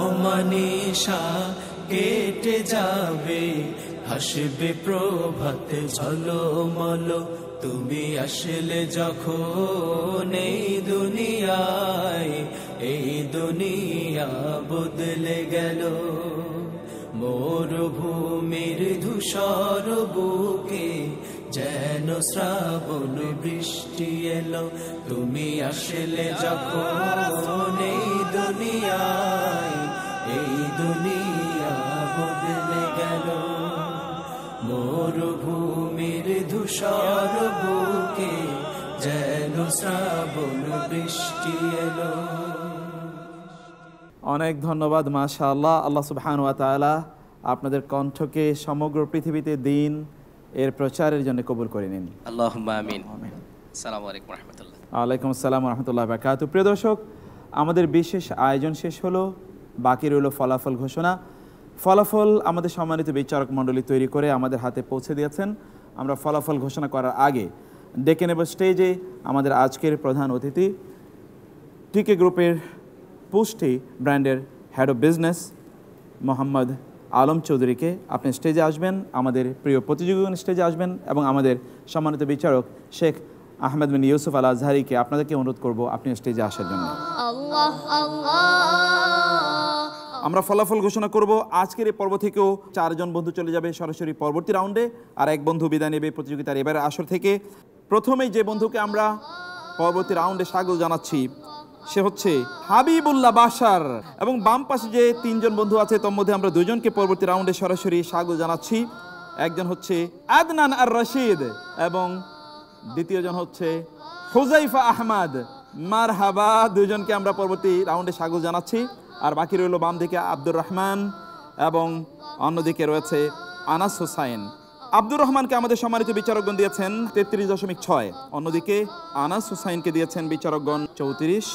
অমানিশা কেটে যাবে, হাসবে প্রভাত ঝলমল, তুমি আসলে যখন এই দুনিয়ায়, এই দুনিয়া বদলে গেল। মরুভূমির ধূসর বুকে যেন শ্রাবণ বৃষ্টি এলো, তুমি আসলে যখন এই দুনিয়ায়, এই দুনিয়া বদলে গেল। মরুভূমির ধূসর বুকে যেন শ্রাবণ বৃষ্টি এলো। অনেক ধন্যবাদ, মাশাআল্লাহ। আল্লাহ সুবহানাহু ওয়া তাআলা আপনাদের কণ্ঠকে সমগ্র পৃথিবীতে দিন এর প্রচারের জন্য কবুল করে নিন। আল্লাহুম্মা আমিন। আসসালামু আলাইকুম ওয়া রাহমাতুল্লাহ। ওয়ালাইকুম আসসালাম ওয়া রাহমাতুল্লাহি ওয়া বারাকাতুহু। প্রিয় দর্শক, আমাদের বিশেষ আয়োজন শেষ হলো, বাকি রইল ফলাফল ঘোষণা। ফলাফল আমাদের সম্মানিত বিচারক মণ্ডলী তৈরি করে আমাদের হাতে পৌঁছে দিয়েছেন। আমরা ফলাফল ঘোষণা করার আগে ডেকে নেব স্টেজে আমাদের আজকের প্রধান অতিথি, টিকে গ্রুপের পুষ্টি ব্র্যান্ডের head of business Mohammad Alam চৌধুরীকে। আপনি স্টেজে আসবেন, আমাদের প্রিয় প্রতিযোগীগণ স্টেজে আসবেন, এবং আমাদের সম্মানিত বিচারক শেখ আহমেদ বিন ইউসুফ আল আজহারিকে আপনাদেরকে অনুরোধ করব আপনি স্টেজে আসার জন্য। আল্লাহ আল্লাহ। আমরা ফলাফল ঘোষণা করব। আজকের এই পর্ব থেকেও 4 জন বন্ধু চলে যাবে সরাসরি পরবর্তী রাউন্ডে, আর 1 বন্ধু বিদায় নেবে প্রতিযোগিতার এবারের আসর থেকে। প্রথমেই যে বন্ধুকে আমরা পরবর্তী রাউন্ডে স্বাগত জানাচ্ছি সে হচ্ছে হাবিবুল্লাহ বাশার, এবং বাম পাশে যে 3 জন বন্ধু আছে তার মধ্যে আমরা 2 জনকে পরবর্তী রাউন্ডে সরাসরি স্বাগত জানাচ্ছি। একজন হচ্ছে আদনান আর রশিদ এবং দ্বিতীয় জন হচ্ছে হুজাইফা আহমদ। মারহাবা, 2 জনকে আমরা পরবর্তী রাউন্ডে স্বাগত জানাচ্ছি। আর বাকি রইল বাম দিকে আব্দুর রহমান এবং অন্যদিকে রয়েছে আনাস হোসাইন। আব্দুর রহমানকে আমাদের সম্মানিত বিচারকগণ দিয়েছেন 33.6, অন্যদিকে আনাস হোসাইনকে দিয়েছেন বিচারকগণ 34,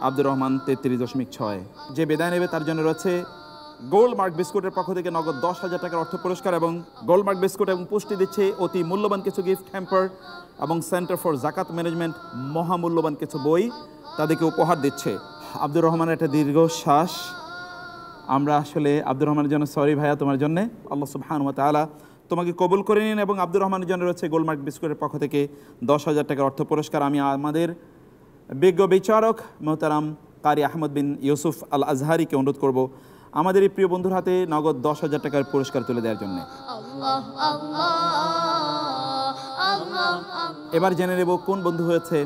আব্দুর রহমান 33.6। যে বিদায় নেবে তার জন্য রয়েছে গোল্ড মার্ক বিস্কুটের পক্ষ থেকে নগদ 10,000 টাকার অর্থ পুরস্কার, এবং গোল্ড মার্ক বিস্কুট এবং পুষ্টি দিচ্ছে অতি মূল্যবান কিছু গিফট হ্যাম্পার, এবং সেন্টার ফর জাকাত ম্যানেজমেন্ট মহামূল্যবান কিছু বই তাদেরকে উপহার দিচ্ছে। আব্দুর রহমানের একটা দীর্ঘশ্বাস। আমরা আসলে আব্দুর রহমানের জন্য সরি ভাইয়া, তোমার জন্য আল্লাহ সুবহানাহু ওয়া তাআলা তোমাকে কবুল করে নিন। এবং আব্দুর রহমানের জন্য রয়েছে গোলমার্ক বিস্কুটের পক্ষ থেকে 10,000 টাকার অর্থ পুরস্কার। আমি আমাদের বিজ্ঞ বিচারক মোহতারাম কারি আহমদ বিন ইউসুফ আল আজহারিকে অনুরোধ করব আমাদের এই প্রিয় বন্ধুর হাতে নগদ 10,000 টাকার পুরস্কার তুলে দেওয়ার জন্য। এবার জেনে নেব কোন বন্ধু হয়েছে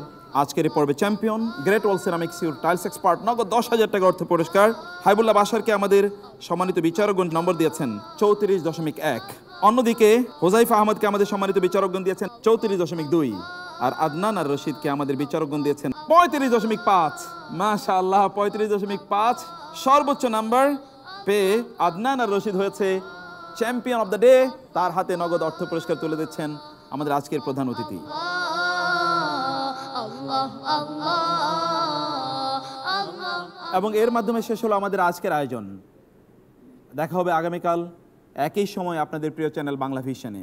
আজকের এই পর্বে champion. Great wall ceramics your tiles expert, নগদ 10,000 টাকা অর্থ পুরস্কার। হাবিবুল্লাহ বাশারকে আমাদের সম্মানিত বিচারকগণ নম্বর দিয়েছেন 34.1। অন্যদিকে হুজাইফা আহমদকে আমাদের সম্মানিত বিচারকগণ দিয়েছেন 34.2, আর আদনান আর রশিদকে আমাদের বিচারকগণ দিয়েছেন 35.5। মাশাআল্লাহ, 35.5 সর্বোচ্চ নাম্বার পেয়ে আদনান আর রশিদ হয়েছে চ্যাম্পিয়ন অফ দ্য ডে। তার হাতে নগদ অর্থ পুরস্কার তুলে দিচ্ছেন আমাদের আজকের প্রধান অতিথি। এবং এর মাধ্যমে শেষ হলো আমাদের আজকের আয়োজন। দেখা হবে আগামীকাল একই সময় আপনাদের প্রিয় চ্যানেল বাংলা ভিশনে।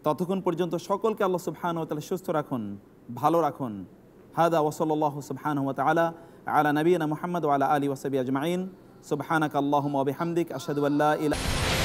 ততক্ষণ পর্যন্ত সকলকে আল্লাহ সুবহানাহু ওয়া তাআলা সুস্থ রাখুন, ভালো রাখুন। হাদা ওয়া সাল্লাল্লাহু সুবহানাহু ওয়া তাআলা আলা নবিয়িনা মুহাম্মদ ওয়া আলা আলিহি ওয়া সাহবিহি আজমাইন। সুবহানাকা আল্লাহুম্মা ওয়া বিহামদিক আশহাদু আল্লা ইলাহা